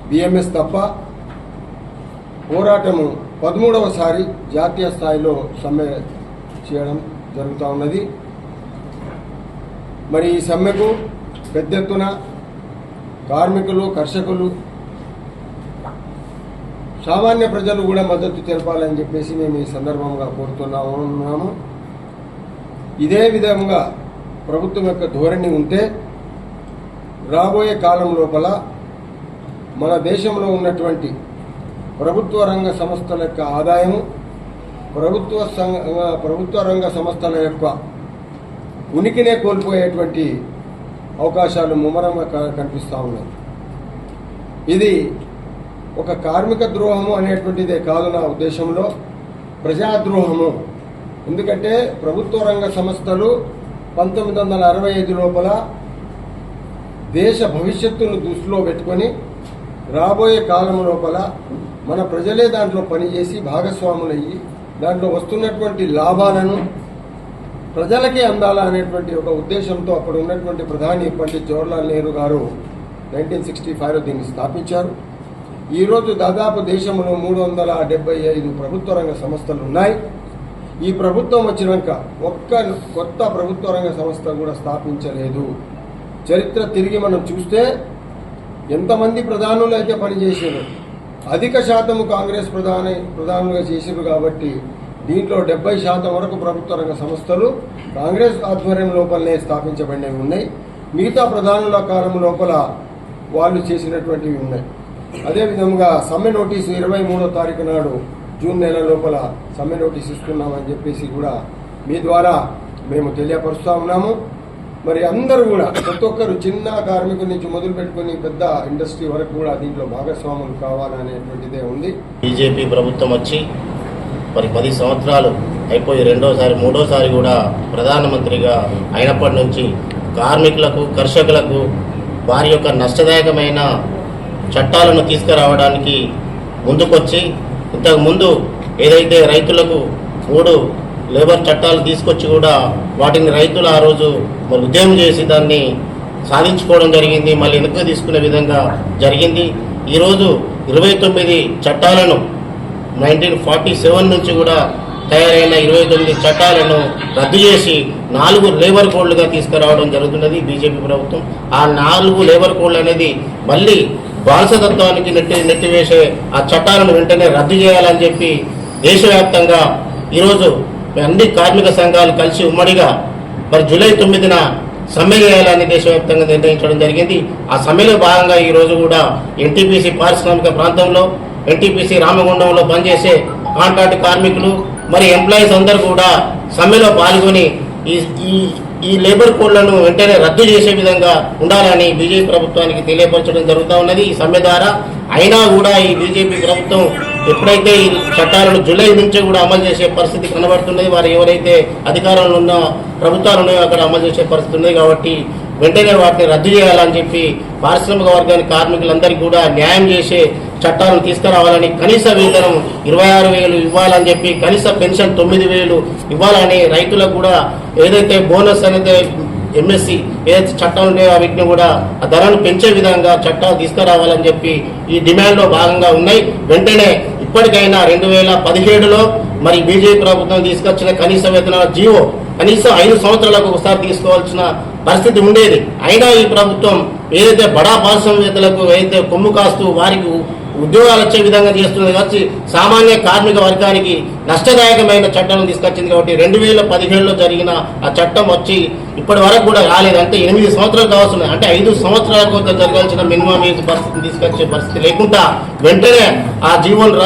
బిఎంఎస్ తప్ప పోరాటము 13వసారి జాతీయ స్థాయిలో సమ్మె చేయడం జరుగుతూ ఉన్నది. మరి ఈ సమ్మెకు పెద్ద ఎత్తున కార్మికులు, కర్షకులు, సామాన్య ప్రజలు కూడా మద్దతు తెలపాలని చెప్పేసి మేము ఈ సందర్భంగా కోరుతున్నాము. ఇదే విధంగా ప్రభుత్వం యొక్క ధోరణి ఉంటే రాబోయే కాలం లోపల మన దేశంలో ఉన్నటువంటి ప్రభుత్వ రంగ సంస్థల యొక్క ఆదాయము, ప్రభుత్వ రంగ సంస్థల యొక్క ఉనికినే కోల్పోయేటువంటి అవకాశాలు ముమ్మరంగా కనిపిస్తూ ఉన్నాయి. ఇది ఒక కార్మిక ద్రోహము అనేటువంటిదే కాదు నా ఉద్దేశంలో, ప్రజాద్రోహము. ఎందుకంటే ప్రభుత్వ రంగ సంస్థలు 1965 లోపల దేశ భవిష్యత్తును దృష్టిలో పెట్టుకొని రాబోయే కాలం లోపల మన ప్రజలే దాంట్లో పనిచేసి భాగస్వాములయ్యి దాంట్లో వస్తున్నటువంటి లాభాలను ప్రజలకే అందాలా అనేటువంటి ఒక ఉద్దేశంతో అప్పుడు ఉన్నటువంటి ప్రధాని పండిత్ జవహర్లాల్ నెహ్రూ గారు 1965లో దీన్ని స్థాపించారు. ఈరోజు దాదాపు దేశంలో 375 ప్రభుత్వ రంగ సంస్థలు ఉన్నాయి. ఈ ప్రభుత్వం వచ్చినాక ఒక్క కొత్త ప్రభుత్వ రంగ సంస్థ కూడా స్థాపించలేదు. చరిత్ర తిరిగి మనం ఎంతమంది ప్రధానులు అయితే పనిచేసారు, అధిక శాతము కాంగ్రెస్ ప్రధానులుగా చేసారు. కాబట్టి దీంట్లో 70% వరకు ప్రభుత్వ రంగ సంస్థలు కాంగ్రెస్ ఆధ్వర్యం లోపలనే స్థాపించబడినవి ఉన్నాయి. మిగతా ప్రధానుల కాలం లోపల వాళ్ళు చేసినటువంటివి ఉన్నాయి. అదేవిధంగా సమ్మె నోటీసు 23వ తారీఖు నాడు జూన్ నెల లోపల సమ్మె నోటీసు ఇస్తున్నామని చెప్పేసి కూడా మీ ద్వారా మేము తెలియపరుస్తూ ఉన్నాము. మరి అందరూ కూడా ప్రతి ఒక్కరు చిన్న కార్మికుల నుంచి మొదలు పెట్టుకుని పెద్ద ఇండస్ట్రీ వరకు కూడా దీంట్లో భాగస్వాములు కావాలనేటువంటిదే ఉంది. బీజేపీ ప్రభుత్వం వచ్చి మరి 10 సంవత్సరాలు అయిపోయి మూడోసారి కూడా ప్రధానమంత్రిగా అయినప్పటి నుంచి కార్మికులకు, కర్షకులకు వారి యొక్క నష్టదాయకమైన చట్టాలను తీసుకురావడానికి ముందుకొచ్చి, ఇంతకుముందు ఏదైతే రైతులకు 3 లేబర్ చట్టాలు తీసుకొచ్చి కూడా వాటిని రైతులు ఆ రోజు మరి ఉద్యమం చేసి దాన్ని సాధించుకోవడం జరిగింది. మళ్ళీ వెనుక తీసుకునే విధంగా జరిగింది. ఈరోజు 29 చట్టాలను 1947 నుంచి కూడా తయారైన 29 చట్టాలను రద్దు చేసి 4 లేబర్ కోడ్లుగా తీసుకురావడం జరుగుతున్నది బీజేపీ ప్రభుత్వం. ఆ 4 లేబర్ కోడ్లు అనేది మళ్ళీ బానిసతత్వానికి నెట్టివేసే ఆ చట్టాలను వెంటనే రద్దు చేయాలని చెప్పి దేశవ్యాప్తంగా ఈరోజు అన్ని కార్మిక సంఘాలు కలిసి ఉమ్మడిగా మరి జూలై 9న సమ్మె చేయాలని దేశవ్యాప్తంగా నిర్ణయించడం జరిగింది. ఆ సమ్మెలో భాగంగా ఈరోజు కూడా ఎన్టీపీసీ పారిశ్రామిక ప్రాంతంలో, ఎన్టీపీసీ రామగుండంలో పనిచేసే కాంట్రాక్ట్ కార్మికులు మరి ఎంప్లాయీస్ అందరూ కూడా సమ్మెలో పాల్గొని ఈ లేబర్ కోడ్లను వెంటనే రద్దు చేసే విధంగా ఉండాలని బీజేపీ ప్రభుత్వానికి తెలియపరచడం జరుగుతూ ఉన్నది ఈ సమ్మె ద్వారా. అయినా కూడా ఈ బీజేపీ ప్రభుత్వం ఎప్పుడైతే ఈ చట్టాలను జూలై నుంచే కూడా అమలు చేసే పరిస్థితి కనబడుతున్నది, వారు ఎవరైతే అధికారంలో ఉన్న ప్రభుత్వాలు ఉన్నాయో అక్కడ అమలు చేసే పరిస్థితి ఉంది. కాబట్టి వెంటనే వాటిని రద్దు చేయాలని చెప్పి పారిశ్రామిక వర్గానికి, కార్మికులందరికీ కూడా న్యాయం చేసే చట్టాలను తీసుకురావాలని, కనీస వేతనం 26,000 ఇవ్వాలని చెప్పి, కనీస పెన్షన్ 9,000 ఇవ్వాలని, రైతులకు కూడా ఏదైతే బోనస్ అనేది ఎంఎస్సి ఏదైతే చట్టాలు ఉన్నాయో వీటిని కూడా ఆ ధరను పెంచే విధంగా చట్టాలు తీసుకురావాలని చెప్పి ఈ డిమాండ్లో భాగంగా ఉన్నాయి. వెంటనే ఇప్పటికైనా 2017లో మరి బీజేపీ ప్రభుత్వం తీసుకొచ్చిన కనీస వేతనాల జీవో కనీసం 5 సంవత్సరాలకు ఒకసారి తీసుకోవాల్సిన పరిస్థితి ఉండేది. అయినా ఈ ప్రభుత్వం ఏదైతే బడా పారిశ్రామికవేత్తలకు ఏదైతే కొమ్ము కాస్తూ వారికి ఉద్యోగాలు వచ్చే విధంగా చేస్తున్నది కాబట్టి సామాన్య కార్మిక వర్గానికి నష్టదాయకమైన చట్టాలను తీసుకొచ్చింది. కాబట్టి 2017లో జరిగిన ఆ చట్టం వచ్చి ఇప్పటి వరకు కూడా రాలేదు. అంటే 8 సంవత్సరాలు కావాల్సింది. అంటే 5 సంవత్సరాలకు జరగాల్సిన మినిమం ఏజ్ పరిస్థితిని తీసుకొచ్చే పరిస్థితి లేకుండా వెంటనే ఆ జీవోను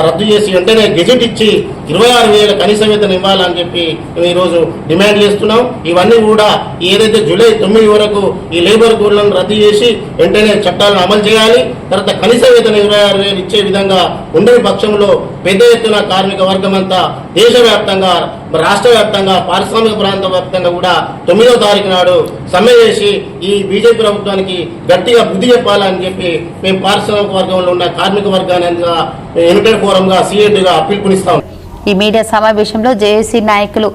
రద్దు చేసి వెంటనే గెజెట్ ఇచ్చి 26,000 కనీస వేతనం ఇవ్వాలని చెప్పి మేము ఈరోజు డిమాండ్ చేస్తున్నాం. ఇవన్నీ కూడా ఏదైతే జూలై 9 వరకు ఈ లేబర్ కోడ్లను రద్దు చేసి వెంటనే చట్టాలను అమలు చేయాలి. తర్వాత కనీస వేతనం 26,000 ఇచ్చే విధంగా ఉండే పక్షంలో పెద్ద ఎత్తున కార్మిక వర్గం అంతా దేశవ్యాప్తంగా, రాష్ట్ర వ్యాప్తంగా, పారిశ్రామిక ప్రాంత వ్యాప్తంగా కూడా 9వ తారీఖు నాడు సమ్మె చేసి ఈ బీజేపీ ప్రభుత్వానికి గట్టిగా బుద్ధి చెప్పాలని చెప్పి మేము పారిశ్రామిక వర్గంలో ఉన్న కార్మిక వర్గాన్ని యునైటెడ్ ఫోరంగా సిఐటిగా పిలుపునిస్తాం. ఈ మీడియా సమావేశంలో జేఏసీ నాయకులు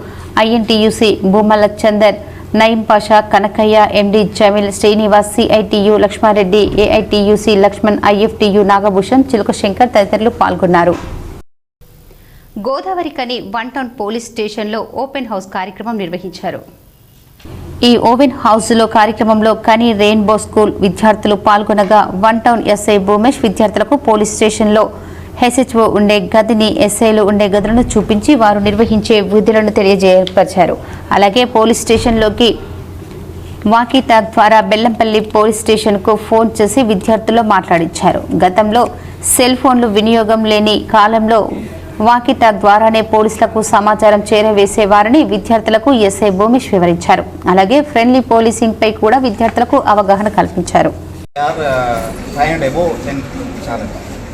INTUC Bhumalla Chandar, Nayeem Pasha, Kanakaiah, MD Jameel, Srinivas, CITU Laxma Reddy, AITUC Laxman, IFTU Nagabhushan, Chiluka Shankar తదితరులు పాల్గొన్నారు. గోదావరికని వన్ టౌన్ పోలీస్ స్టేషన్లో ఓపెన్ హౌస్ కార్యక్రమం నిర్వహించారు. ఈ ఓపెన్ హౌస్ లో కార్యక్రమంలో కని రెయిన్బో స్కూల్ విద్యార్థులు పాల్గొనగా వన్ టౌన్ ఎస్ఐ భూమేష్ విద్యార్థులకు పోలీస్ స్టేషన్లో హెచ్హెచ్ఓ ఉండే గదిని, ఎస్ఐలు ఉండే గదులను చూపించి వారు నిర్వహించే విధులను తెలియజేయపరిచారు. అలాగే పోలీస్ స్టేషన్లోకి వాకీ టాక్ ద్వారా బెల్లంపల్లి పోలీస్ స్టేషన్కు ఫోన్ చేసి విద్యార్థులు మాట్లాడించారు. గతంలో సెల్ ఫోన్లు వినియోగం లేని కాలంలో వాకీ టాక్ ద్వారానే పోలీసులకు సమాచారం చేరవేసేవారని విద్యార్థులకు ఎస్ఐ భూమేష్ వివరించారు. అలాగే ఫ్రెండ్లీ పోలీసింగ్ పై కూడా విద్యార్థులకు అవగాహన కల్పించారు.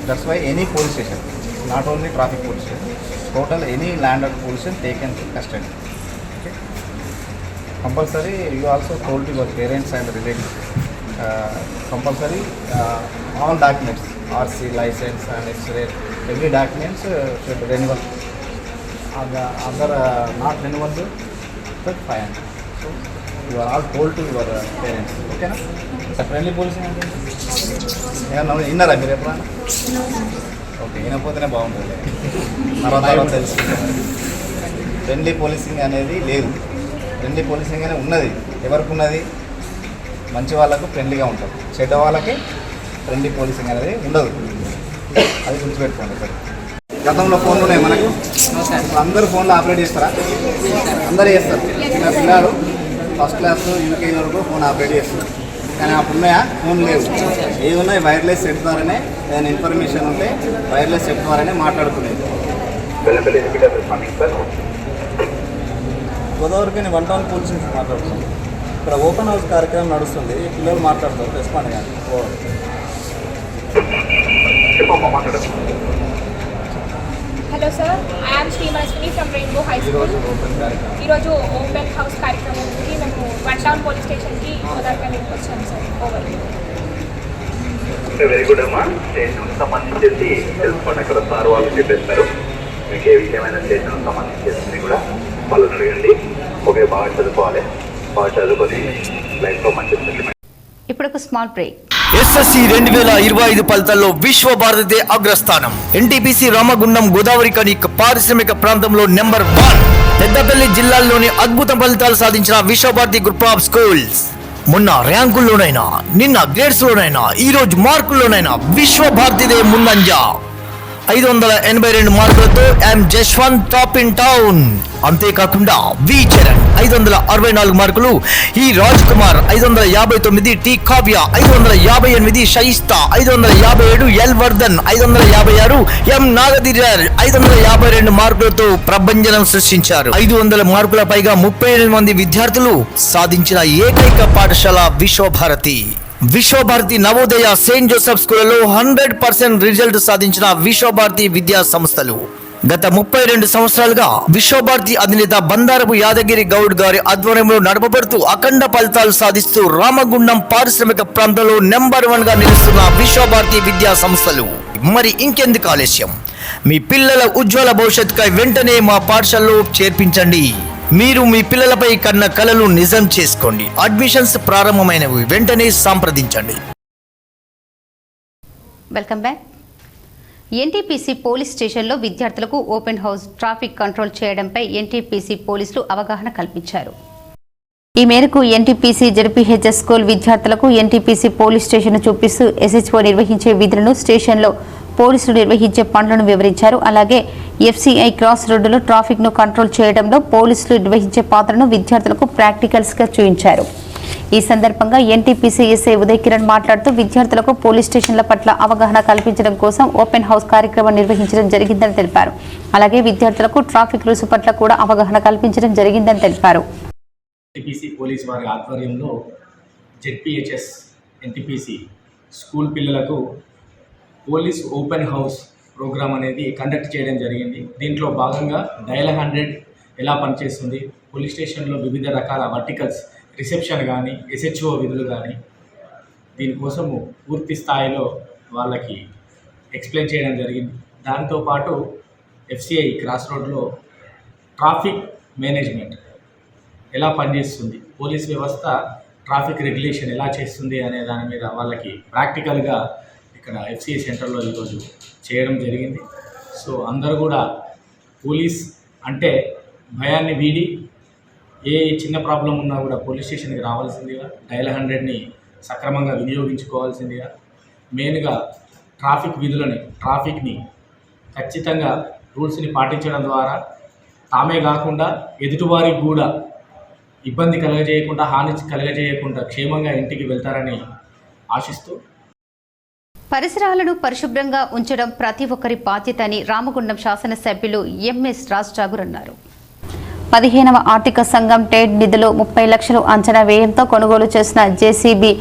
That's why any police station, not only traffic police station, total any landed police station taken custody. Okay. Compulsory, you also told your parents and relatives. Compulsory, all documents, RC, license and X-ray, every documents should renewal. Other not renewable, with 500. So you are all told to your parents. ఓకేనా? Sir friendly policing అంటే ఏమన్నా విన్నారా మీరు ఎప్పుడన్నా? Okay, వినకపోతేనే బాగుంటుంది. తర్వాత తెలుసుకుంటారు. Friendly policing అనేది లేదు. ఫ్రెండ్లీ పోలీసింగ్ అనేది ఉన్నది. ఎవరికి ఉన్నది? మంచి వాళ్ళకు ఫ్రెండ్లీగా ఉంటారు, చెడ్డ వాళ్ళకి ఫ్రెండ్లీ పోలీసింగ్ అనేది ఉండదు. అది గుర్తుపెట్టుకోండి. సార్ గతంలో ఫోన్లు ఉన్నాయి మనకు. అందరూ ఫోన్లో ఆపరేట్ చేస్తారా? అందరూ చేస్తారు. చిన్న పిల్లలు ఫస్ట్ క్లాస్ యూకేజీ వరకు ఫోన్ ఆపరేట్ చేస్తారు. కానీ అప్పుడు ఉన్నాయా? ఫోన్ లేవు. ఏది ఉన్నాయి వైర్లెస్ సెట్ ద్వారానే, ఏదైనా ఇన్ఫర్మేషన్ ఉంటే వైర్లెస్ సెట్ ద్వారానే మాట్లాడుకునేది. గోదావరికి నేను 1 టౌన్ పోలీస్ నుంచి మాట్లాడుతున్నాను. ఇక్కడ ఓపెన్ హౌస్ కార్యక్రమం నడుస్తుంది. పిల్లలు మాట్లాడతారు, రెస్పాండ్ కానీ. Hello sir, I'm Srimalakshmi from rainbow high school. ఈరోజు ఓపెన్ హౌస్ కార్యక్రమానికి మేము 1 టౌన్ పోలీస్ స్టేషన్కి గోదావరికి వచ్చాము సార్. ఓవర్. వెరీ గుడ్ అమ్మా. స్టేషన్ సంబంధించేసి తెలుసుకోండి. అక్కడ సార్ వాళ్ళు చెప్పేస్తారు. మీకు ఏ విషయమైన స్టేషన్ సంబంధించేసి కూడా వాళ్ళు అడగండి. ఓకే, బాగా చదువుకోవాలి. బాగా చదువుకొని లైఫ్లో మంచి సెటిల్మెంట్. ఇప్పుడు ఒక స్మాల్ బ్రేక్. ఎస్ఎస్సి 2025 ఫలితాల్లో విశ్వభారతి అగ్రస్థానం. ఎన్టీపీసీ రామగుండం గోదావరి కని పారిశ్రామిక ప్రాంతంలో నెంబర్ 1. పెద్దపల్లి జిల్లాల్లోని అద్భుత ఫలితాలు సాధించిన విశ్వభారతి గ్రూప్ ఆఫ్ స్కూల్స్. మొన్న ర్యాంకుల్లోనైనా, నిన్న గ్రేడ్స్ లోనైనా, ఈ రోజు మార్కుల్లోనైనా విశ్వభారతిదే ముందంజ. 582 మార్కులతో ఎం జశ్వంత్ టాప్ ఇన్ టౌన్. అంతేకాకుండా వి చరణ్ 564 మార్కులు, ఈ రాజ్ కుమార్ 559, టి కావ్య 558, షయిస్తా 557, ఎల్ వర్ధన్ 556, ఎం నాగధీరర్ 552 మార్కులతో ప్రభంజనం సృష్టించారు. 500 మార్కుల పైగా 38 మంది విద్యార్థులు సాధించిన ఏకైక పాఠశాల విశ్వభారతి. విశ్వభారతి నవోదయ సెయింట్ జోసెఫ్ స్కూళ్లలో 100% రిజల్ట్ సాధించిన విశ్వభారతి విద్యా సంస్థలు. గత 32 సంవత్సరాలుగా విశ్వభారతి అధినేత బండారపు యాదగిరి గౌడ్ గారి ఆధ్వర్యంలో నడపబడుతూ అఖండ ఫలితాలు సాధిస్తూ రామగుండం పారిశ్రామిక ప్రాంతంలో నెంబర్ 1 గా నిలుస్తున్న విశ్వభారతి విద్యా సంస్థలు. మరి ఇంకెందుకు ఆలస్యం? మీ పిల్లల ఉజ్వల భవిష్యత్తుకై వెంటనే మా పాఠశాలలో చేర్పించండి. మీరు మీ పిల్లలపై కన్న కలలు నిజం చేసుకోండి. అడ్మిషన్స్ ప్రారంభమైనవి. వెంటనే సంప్రదించండి. Welcome back. ఎన్టీపీసీ పోలీస్ స్టేషన్లో విద్యార్థులకు ఓపెన్ హౌస్ ట్రాఫిక్ కంట్రోల్ చేయడంపై ఎన్టీపీసీ పోలీసులు అవగాహన కల్పించారు. ఈ మేరకు ఎన్టీపీసీ జెడ్పీహెచ్ఎస్ స్కూల్ విద్యార్థులకు ఎన్టీపీసీ పోలీస్ స్టేషన్ చూపిస్తూ ఎస్హెచ్ఓ నిర్వహించే విధులను, స్టేషన్లో పోలీసులు నిర్వహించే పనులను వివరించారు. అలాగే ఎఫ్సీఐ క్రాస్ రోడ్డులో ట్రాఫిక్ ను కంట్రోల్ చేయడంలో పోలీసులు నిర్వహించే పాత్రను విద్యార్థులకు ప్రాక్టికల్స్ గా చూపించారు. ఈ సందర్భంగా ఎన్టీపీసీ ఎస్ఐ ఉదయ్ కిరణ్ మాట్లాడుతూ విద్యార్థులకు పోలీస్ స్టేషన్ల పట్ల అవగాహన కల్పించడం కోసం ఓపెన్ హౌస్ కార్యక్రమం నిర్వహించడం జరిగిందని తెలిపారు. అలాగే విద్యార్థులకు ట్రాఫిక్ రూల్స్ పట్ల కూడా అవగాహన కల్పించడం జరిగిందని తెలిపారు. ఎన్టీపీసీ పోలీస్ వారి ఆధ్వర్యంలో జెడ్పీహెచ్ఎస్ ఎన్టీపీసీ స్కూల్ పిల్లలకు పోలీస్ ఓపెన్ హౌస్ ప్రోగ్రామ్ అనేది కండక్ట్ చేయడం జరిగింది. దీంట్లో భాగంగా డయల్ 100 ఎలా పనిచేస్తుంది, పోలీస్ స్టేషన్లో వివిధ రకాల వర్టికల్స్, రిసెప్షన్ కానీ, ఎస్హెచ్ఓ విధులు కానీ, దీనికోసము పూర్తి స్థాయిలో వాళ్ళకి ఎక్స్ప్లెయిన్ చేయడం జరిగింది. దాంతోపాటు ఎఫ్సిఐ క్రాస్ రోడ్లో ట్రాఫిక్ మేనేజ్మెంట్ ఎలా పనిచేస్తుంది, పోలీస్ వ్యవస్థ ట్రాఫిక్ రెగ్యులేషన్ ఎలా చేస్తుంది అనే దాని మీద వాళ్ళకి ప్రాక్టికల్గా ఇక్కడ ఎఫ్సిఐ సెంటర్లో ఈరోజు చేయడం జరిగింది. సో అందరూ కూడా పోలీస్ అంటే భయాన్ని వీడి ఏ చిన్న ప్రాబ్లం ఉన్నా కూడా పోలీస్ స్టేషన్కి రావాల్సిందిగా, డయల్ 100ని సక్రమంగా వినియోగించుకోవాల్సిందిగా, మెయిన్గా ట్రాఫిక్ని ఖచ్చితంగా రూల్స్ని పాటించడం ద్వారా తామే కాకుండా ఎదుటివారికి కూడా ఇబ్బంది కలగజేయకుండా, హాని కలగజేయకుండా క్షేమంగా ఇంటికి వెళ్తారని ఆశిస్తూ, పరిసరాలను పరిశుభ్రంగా ఉంచడం ప్రతి ఒక్కరి బాధ్యత అని రామగుండం శాసనసభ్యులు ఎంఎస్ రాజ్ ఠాగూర్ అన్నారు. 15వ ఆర్థిక సంఘం టేడ్ నిధులు 30 లక్షలు అంచనా వ్యయంతో కొనుగోలు చేసిన జేసీబీ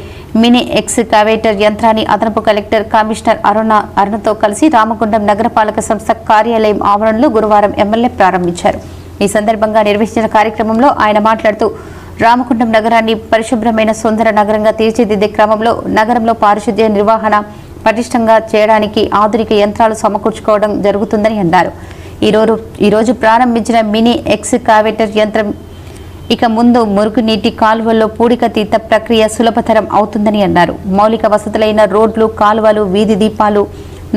మినీ ఎక్స్కవేటర్ యంత్రాన్ని అదనపు కలెక్టర్ కమిషనర్ అరుణతో కలిసి రామగుండం నగరపాలక సంస్థ కార్యాలయం ఆవరణలో గురువారం ఎమ్మెల్యే ప్రారంభించారు. ఈ సందర్భంగా నిర్వహించిన కార్యక్రమంలో ఆయన మాట్లాడుతూ రామగుండం నగరాన్ని పరిశుభ్రమైన సుందర నగరంగా తీర్చిదిద్దే క్రమంలో నగరంలో పారిశుద్ధ్య నిర్వహణ పటిష్టంగా చేయడానికి ఆధునిక యంత్రాలు సమకూర్చుకోవడం జరుగుతుందని అన్నారు. ఈరోజు ప్రారంభించిన మినీ ఎక్స్కవేటర్ యంత్రం ఇక ముందు మురుగునీటి కాలువల్లో పూడికతీత ప్రక్రియ సులభతరం అవుతుందని అన్నారు. మౌలిక వసతులైన రోడ్లు, కాలువలు, వీధి దీపాలు,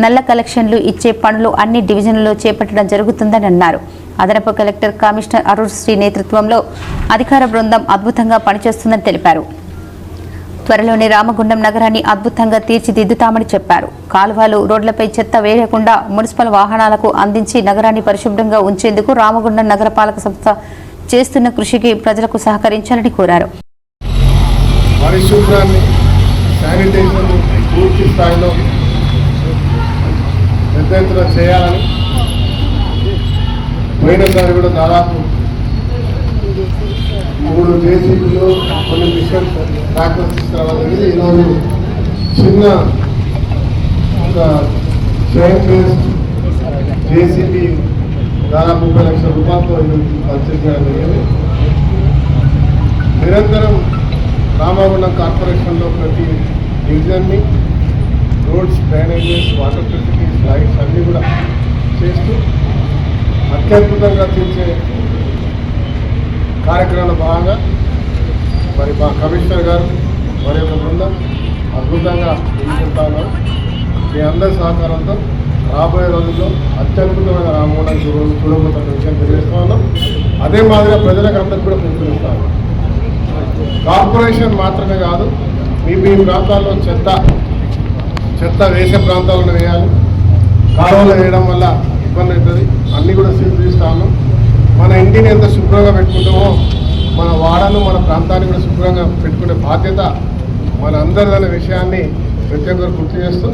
నల్ల కలెక్షన్లు ఇచ్చే పనులు అన్ని డివిజన్లలో చేపట్టడం జరుగుతుందని అన్నారు. అదనపు కలెక్టర్ కమిషనర్ అరుణ్ శ్రీ నేతృత్వంలో అధికార బృందం అద్భుతంగా పనిచేస్తుందని తెలిపారు. త్వరలోనే రామగుండం నగరాన్ని అద్భుతంగా తీర్చిదిద్దుతామని చెప్పారు. కాలువలు, రోడ్లపై చెత్త వేయకుండా మున్సిపల్ వాహనాలకు అందించి నగరాన్ని పరిశుభ్రంగా ఉంచేందుకు రామగుండం నగరపాలక సంస్థ చేస్తున్న కృషికి ప్రజలకు సహకరించాలని కోరారు. పరిశుభ్రాన్ని, శానిటైజర్ను పూర్తి స్థాయిలో పెద్ద ఎత్తున చేయాలని పోయినసారి కూడా దాదాపు 3 జేసీబీలు, కొన్ని మిషన్ ట్రాక్టర్స్ తీసుకురావడం జరిగింది. ఈరోజు చిన్న ఒక చైన్ బేస్డ్ జేసీబీ దాదాపు 30 లక్షల రూపాయలతో పర్చేజ్ చేయడం జరిగింది. నిరంతరం రామగుండం కార్పొరేషన్లో ప్రతి డివిజన్ని roads, drainages, water facilities, lights అన్నీ కూడా చేస్తూ అత్యద్భుతంగా తీర్చే కార్యక్రమంలో భాగంగా మరి మా కమిషనర్ గారు వారి యొక్క బృందం అద్భుతంగా ముందుకెళ్తా ఉన్నారు. మీ అందరి సహకారంతో రాబోయే రోజుల్లో అత్యద్భుతమైన రామగుండం చూడబోతున్న విషయం తెలియజేస్తూ ఉన్నాం. అదే మాదిరిగా ప్రజలకు అందరికీ కూడా పిలుపునిస్తాను. కార్పొరేషన్ మాత్రమే కాదు, మీ ప్రాంతాల్లో చెత్త వేసే ప్రాంతాలను వేయాలి. కాలువలు వేయడం వల్ల ఇబ్బంది అవుతుంది. అన్నీ కూడా తీస్తాము. మన ఇంటిని ఎంత శుభ్రంగా పెట్టుకుంటామో మన వాడను, మన ప్రాంతాన్ని కూడా శుభ్రంగా పెట్టుకునే బాధ్యత మన అందరిదనే విషయాన్ని ప్రతి ఒక్కరు గుర్తు చేస్తూ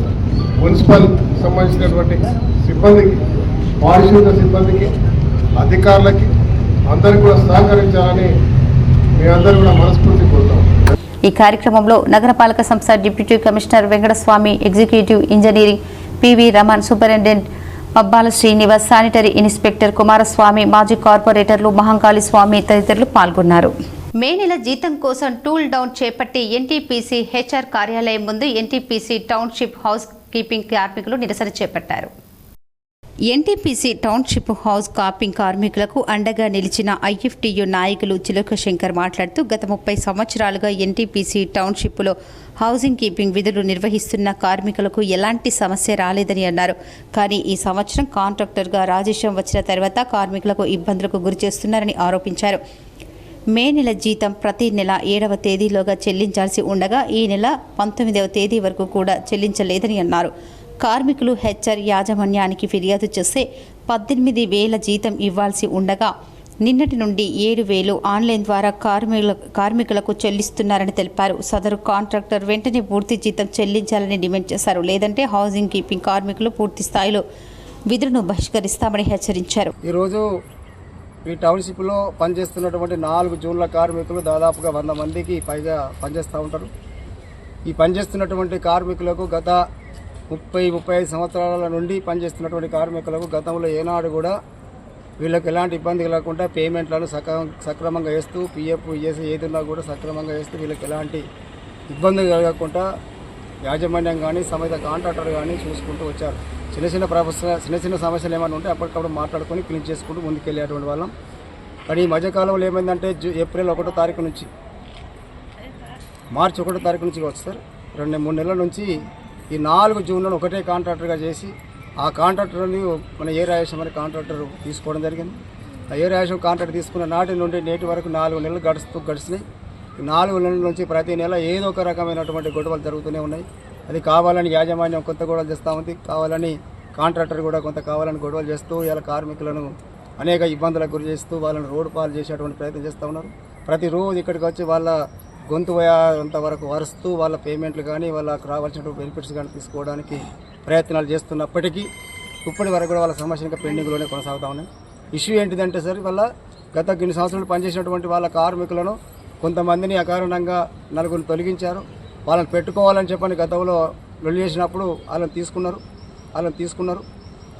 మున్సిపల్ సంబంధించినటువంటి సిబ్బందికి, పారిశుద్ధ్య సిబ్బందికి, అధికారులకి అందరికీ కూడా సహకరించాలని మీ అందరూ కూడా మనస్ఫూర్తి కోరుతాం. ఈ కార్యక్రమంలో నగరపాలక సంస్థ deputy commissioner Venkataswamy, executive engineering PV Raman, superintendent Pabbala Srinivas, sanitary inspector Kumaraswamy, మాజీ కార్పొరేటర్లు మహంకాళి స్వామి తదితరులు పాల్గొన్నారు. మే నెల జీతం కోసం టూల్ డౌన్ చేపట్టి ఎన్టీపీసీ హెచ్ఆర్ కార్యాలయం ముందు ఎన్టీపీసీ టౌన్షిప్ హౌస్ కీపింగ్ కార్మికులు నిరసన చేపట్టారు. ఎన్టీపీసీ టౌన్షిప్ హౌస్ కాపింగ్ కార్మికులకు అండగా నిలిచిన ఐఎఫ్టీయూ నాయకులు చిలుక శంకర్ మాట్లాడుతూ గత 30 సంవత్సరాలుగా ఎన్టీపీసీ టౌన్షిప్లో హౌసింగ్ కీపింగ్ విధులు నిర్వహిస్తున్న కార్మికులకు ఎలాంటి సమస్య రాలేదని అన్నారు. కానీ ఈ సంవత్సరం కాంట్రాక్టర్గా రాజేశం వచ్చిన తర్వాత కార్మికులకు ఇబ్బందులకు గురిచేస్తున్నారని ఆరోపించారు. మే నెల జీతం ప్రతి నెల 7వ తేదీలోగా చెల్లించాల్సి ఉండగా ఈ నెల 19వ తేదీ వరకు కూడా చెల్లించలేదని అన్నారు. కార్మికులు హెచ్ఆర్ యాజమాన్యానికి ఫిర్యాదు చేస్తే 18,000 జీతం ఇవ్వాల్సి ఉండగా నిన్నటి నుండి 7,000 ఆన్లైన్ ద్వారా కార్మికులకు చెల్లిస్తున్నారని తెలిపారు. సదరు కాంట్రాక్టర్ వెంటనే పూర్తి జీతం చెల్లించాలని డిమాండ్ చేశారు. లేదంటే హౌసింగ్ కీపింగ్ కార్మికులు పూర్తి స్థాయిలో విధులను బహిష్కరిస్తామని హెచ్చరించారు. ఈరోజు ఈ టౌన్షిప్లో పనిచేస్తున్నటువంటి 4 జూన్ల కార్మికులు దాదాపుగా 100 మందికి పైగా పనిచేస్తూ ఉంటారు. ఈ పనిచేస్తున్నటువంటి కార్మికులకు గత 30-35 సంవత్సరాల నుండి పనిచేస్తున్నటువంటి కార్మికులకు గతంలో ఏనాడు కూడా వీళ్ళకి ఎలాంటి ఇబ్బంది కలగకుండా పేమెంట్లను సక్రమంగా వేస్తూ పిఎఫ్ ఈఎస్ఐ ఏదున్నా కూడా సక్రమంగా వేస్తూ వీళ్ళకి ఎలాంటి ఇబ్బంది కలగకుండా యాజమాన్యం కానీ సంబంధిత కాంట్రాక్టర్ కానీ చూసుకుంటూ వచ్చారు. చిన్న సమస్యలు ఏమైనా ఉంటే అప్పటికప్పుడు మాట్లాడుకొని క్లీన్ చేసుకుంటూ ముందుకెళ్ళేటువంటి వాళ్ళం. కానీ ఈ మధ్యకాలంలో ఏమైందంటే ఏప్రిల్ 1వ తారీఖు నుంచి మార్చి 1వ తారీఖు నుంచి కావచ్చు సార్, 2-3 నెలల నుంచి ఈ 4 జూన్లను ఒకటే కాంట్రాక్టర్గా చేసి ఆ కాంట్రాక్టర్ని మన ఏ రాజేశం అనే కాంట్రాక్టర్ తీసుకోవడం జరిగింది. ఆ ఏ రాజేశం కాంట్రాక్ట్ తీసుకున్న నాటి నుండి నేటి వరకు 4 నెలలు గడిచినాయి. ఈ 4 నెలల నుంచి ప్రతి నెల ఏదో ఒక రకమైనటువంటి గొడవలు జరుగుతూనే ఉన్నాయి. అది కావాలని యాజమాన్యం కొంత గొడవలు చేస్తూ ఉంది, కావాలని కాంట్రాక్టర్ కూడా కొంత కావాలని గొడవలు చేస్తూ ఇలా కార్మికులను అనేక ఇబ్బందులకు గురి చేస్తూ వాళ్ళని రోడ్డు పాలు చేసేటువంటి ప్రయత్నం చేస్తూ ఉన్నారు. ప్రతిరోజు ఇక్కడికి వచ్చి వాళ్ళ గొంతు పోయేంత వరకు వరుస్తూ వాళ్ళ పేమెంట్లు కానీ వాళ్ళకి రావాల్సిన బెనిఫిట్స్ కానీ తీసుకోవడానికి ప్రయత్నాలు చేస్తున్నప్పటికీ ఇప్పటి వరకు కూడా వాళ్ళ సమస్య ఇంకా పెండింగ్లోనే కొనసాగుతూ ఉన్నాయి. ఇష్యూ ఏంటిదంటే సార్, వాళ్ళ గత కొన్ని సంవత్సరాలు పనిచేసినటువంటి వాళ్ళ కార్మికులను కొంతమందిని అకారణంగా 4 తొలగించారు. వాళ్ళని పెట్టుకోవాలని చెప్పని గతంలో లొల్లి చేసినప్పుడు వాళ్ళని తీసుకున్నారు.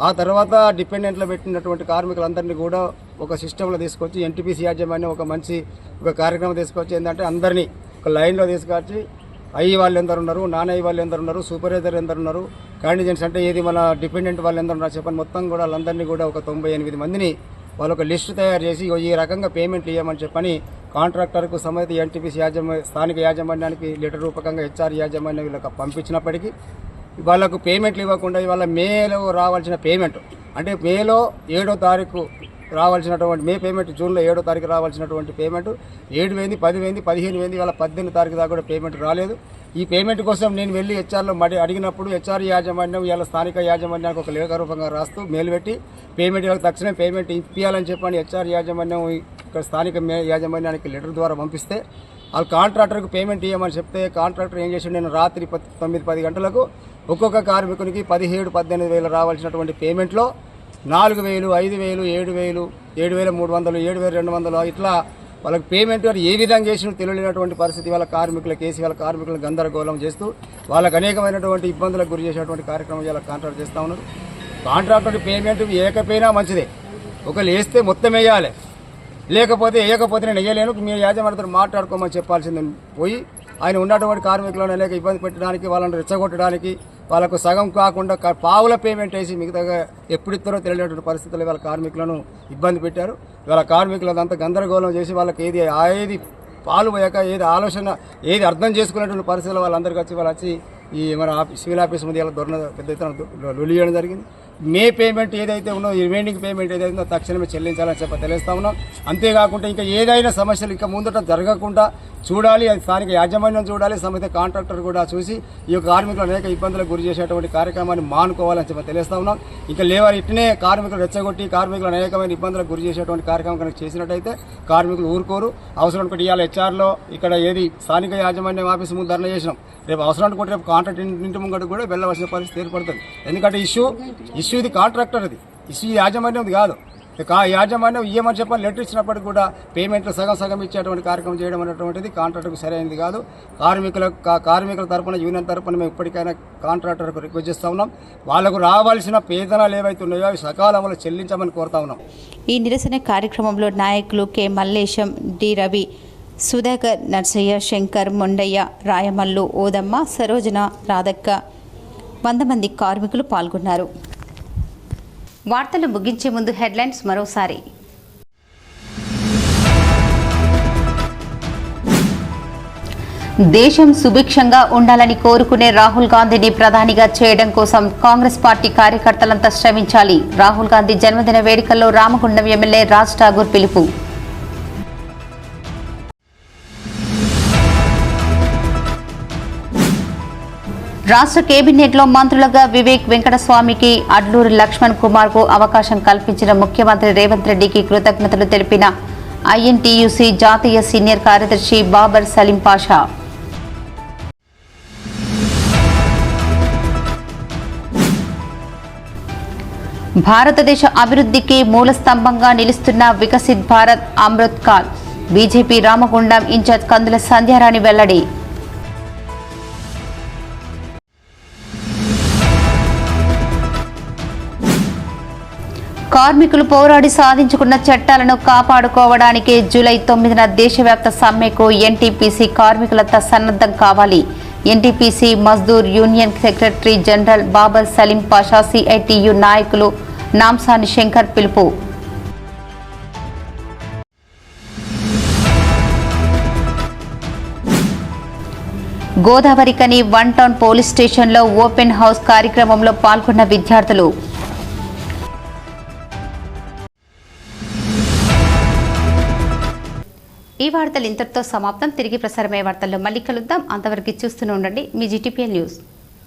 ఆ తర్వాత డిపెండెంట్లో పెట్టినటువంటి కార్మికులందరినీ కూడా ఒక సిస్టంలో తీసుకొచ్చి ఎన్టీపీసీ యాజమాన్యం ఒక కార్యక్రమం తీసుకొచ్చి ఏంటంటే అందరినీ ఒక లైన్లో తీసుకొచ్చి అయ్యి వాళ్ళు ఎందరు ఉన్నారు, నాన్న అయ్యి వాళ్ళు ఎందరు ఉన్నారు, సూపర్వైజర్ ఎందరు ఉన్నారు, క్యాండిడేట్స్ అంటే ఏది మన డిపెండెంట్ వాళ్ళు ఎందరు ఉన్నారు చెప్పని మొత్తం కూడా వాళ్ళందరినీ కూడా ఒక 98 మందిని వాళ్ళు ఒక లిస్టు తయారు చేసి ఈ రకంగా పేమెంట్లు ఇవ్వమని చెప్పని కాంట్రాక్టర్కు సమేత ఎన్టీపీసీ స్థానిక యాజమాన్యానికి లెటర్ రూపకంగా హెచ్ఆర్ యాజమాన్యం వీళ్ళకి పంపించినప్పటికీ వాళ్ళకు పేమెంట్లు ఇవ్వకుండా ఇవాళ మేలో రావాల్సిన పేమెంట్ అంటే మేలో 7వ తారీఖు రావాల్సినటువంటి మే పేమెంట్ జూన్లో 7వ తారీఖు రావాల్సినటువంటి పేమెంట్ 7,000, 10,000, 15,000 ఇవాళ 18వ తారీఖు దాకా కూడా పేమెంట్ రాలేదు. ఈ పేమెంట్ కోసం నేను వెళ్ళి హెచ్ఆర్లో అడిగినప్పుడు హెచ్ఆర్ యాజమాన్యం ఇవాళ స్థానిక యాజమాన్యానికి ఒక లేఖ రూపంగా రాస్తూ మెయిల్ పెట్టి పేమెంట్ ఇవాళ తక్షణం పేమెంట్ ఇప్పించాలని చెప్పని హెచ్ఆర్ యాజమాన్యం ఇక్కడ స్థానిక యాజమాన్యానికి లెటర్ ద్వారా పంపిస్తే వాళ్ళు కాంట్రాక్టర్కు పేమెంట్ ఇవ్వమని చెప్తే కాంట్రాక్టర్ ఏం చేసి నేను రాత్రి 9-10 గంటలకు ఒక్కొక్క కార్మికునికి 17,000-18,000 రావాల్సినటువంటి పేమెంట్లో 4,000, 5,000, 7,000, 7,300, 7,200 ఇట్లా వాళ్ళకి పేమెంట్ ఏ విధంగా చేసినా తెలియలేనటువంటి పరిస్థితి వాళ్ళ కార్మికులకు వేసి వాళ్ళ కార్మికులను గందరగోళం చేస్తూ వాళ్ళకు అనేకమైనటువంటి ఇబ్బందులకు గురి చేసేటువంటి కార్యక్రమం ఇలా కాంట్రాక్ట్ చేస్తూ ఉన్నారు. కాంట్రాక్టర్ పేమెంట్ ఏకపోయినా మంచిదే, ఒకళ్ళు వేస్తే మొత్తం వేయాలి, లేకపోతే వేయకపోతే నేను వేయలేను, మీరు యాజమాన్యంతో మాట్లాడుకోమని చెప్పాల్సింది పోయి ఆయన ఉన్నటువంటి కార్మికులను అనేక ఇబ్బంది పెట్టడానికి వాళ్ళని రెచ్చగొట్టడానికి వాళ్ళకు సగం కాకుండా పావుల పేమెంట్ వేసి మిగతాగా ఎప్పుడు ఇస్తారో తెలియనటువంటి పరిస్థితుల్లో వాళ్ళ కార్మికులను ఇబ్బంది పెట్టారు. వాళ్ళ కార్మికులంతా గందరగోళం చేసి వాళ్ళకి ఏది పాలు పోయాక ఏది ఆలోచన ఏది అర్థం చేసుకునేటువంటి పరిస్థితుల్లో వాళ్ళందరికీ వచ్చి ఈ మన సివిల్ ఆఫీస్ ముందు ఇలా పెద్ద ఎత్తున లొలియడం జరిగింది. మే పేమెంట్ ఏదైతే ఉన్నదో రిమైనింగ్ పేమెంట్ ఏదైతే ఉందో తక్షణమే చెల్లించాలని తెలియజేస్తా ఉన్నాం. అంతేకాకుండా ఇంకా ఏదైనా సమస్యలు ఇంకా ముందట జరగకుండా చూడాలి, అది స్థానిక యాజమాన్యం చూడాలి, సమేత కాంట్రాక్టర్ కూడా చూసి ఈ యొక్క కార్మికులు అనేక ఇబ్బందులకు గురి చేసేటువంటి కార్యక్రమాన్ని మానుకోవాలని తెలియజేస్తా ఉన్నాం. ఇంకా లేవాలి ఇట్నే కార్మికులు రెచ్చగొట్టి కార్మికులు అనేకమైన ఇబ్బందులకు గురి చేసేటువంటి కార్యక్రమం కనుక చేసినట్టయితే కార్మికులు ఊరుకోరు. అవసరం అనుకుంటే ఇవాళ హెచ్ఆర్లో ఇక్కడ ఏది స్థానిక యాజమాన్యం ఆఫీస్ ముందు ధర్నా చేసినాం, రేపు అవసరం అనుకుంటే రేపు కాంట్రాక్ట్ ఇంటి ముంగట కూడా వెళ్ళవలసిన పరిస్థితి ఏర్పడుతుంది. ఎందుకంటే ఇష్యూ ఇది కాంట్రాక్టర్, అది ఇష్యూ యాజమాన్యం కాదు. యాజమాన్యం ఇయ్యమని చెప్పని లెటర్ ఇచ్చినప్పటికీ కూడా పేమెంట్లు సగం ఇచ్చేటువంటి కార్యక్రమం చేయడం అనేటువంటిది కాంట్రాక్టర్కు సరైనది కాదు. కార్మికుల తరపున యూనియన్ తరపున మేము ఇప్పటికైనా కాంట్రాక్టర్కు రిక్వెస్ట్ చేస్తూ ఉన్నాం. వాళ్లకు రావాల్సిన వేతనాలు ఏవైతే ఉన్నాయో అవి సకాలంలో చెల్లించమని కోరుతా ఉన్నాం. ఈ నిరసన కార్యక్రమంలో నాయకులు కె మల్లేశం, డి రవి, సుధాకర్, నర్సయ్య, శంకర్, మొండయ్య, రాయమల్లు, ఓదమ్మ, సరోజన, రాధక్క, 100 మంది కార్మికులు పాల్గొన్నారు. వార్తలు ముగించే ముందు హెడ్లైన్స్ మరోసారి. దేశం సుభిక్షంగా ఉండాలని కోరుకునే రాహుల్ గాంధీని ప్రధానిగా చేయడం కోసం కాంగ్రెస్ పార్టీ కార్యకర్తలంతా శ్రమించాలి. రాహుల్ గాంధీ జన్మదిన వేడుకల్లో రామగుండం ఎమ్మెల్యే రాజ్ ఠాగూర్ పిలుపు. రాష్ట్ర కేబినెట్లో మంత్రులుగా వివేక్ వెంకటస్వామికి, అడ్లూరి లక్ష్మణ్ కుమార్ కు అవకాశం కల్పించిన ముఖ్యమంత్రి రేవంత్ రెడ్డికి కృతజ్ఞతలు తెలిపిన ఐఎన్టీయూసీ జాతీయ సీనియర్ కార్యదర్శి బాబర్ సలీం పాషా. భారతదేశ అభివృద్ధికి మూల స్తంభంగా నిలుస్తున్న వికసిత్ భారత్ అమృత్ కాల్. బీజేపీ రామగుండం ఇన్ఛార్జ్ కందుల సంధ్యారాణి వెల్లడి. కార్మికులు పోరాడి సాధించుకున్న చట్టాలను కాపాడుకోవడానికి జూలై 9న దేశవ్యాప్త సమ్మెకు ఎన్టీపీసీ కార్మికులంతా సన్నద్ధం కావాలి. NTPC Mazdoor union secretary general Babar Saleem Pasha, CITU నాయకులు నాంసాని శంకర్ పిలుపు. గోదావరికని 1 టౌన్ పోలీస్ స్టేషన్లో ఓపెన్ హౌస్ కార్యక్రమంలో పాల్గొన్న విద్యార్థులు. ఈ వార్తలు ఇంతటితో సమాప్తం. తిరిగి ప్రసారమయ్యే వార్తల్లో మళ్ళీ కలుద్దాం. అంతవరకు చూస్తూనే ఉండండి మీ జీటీపీఎల్ న్యూస్.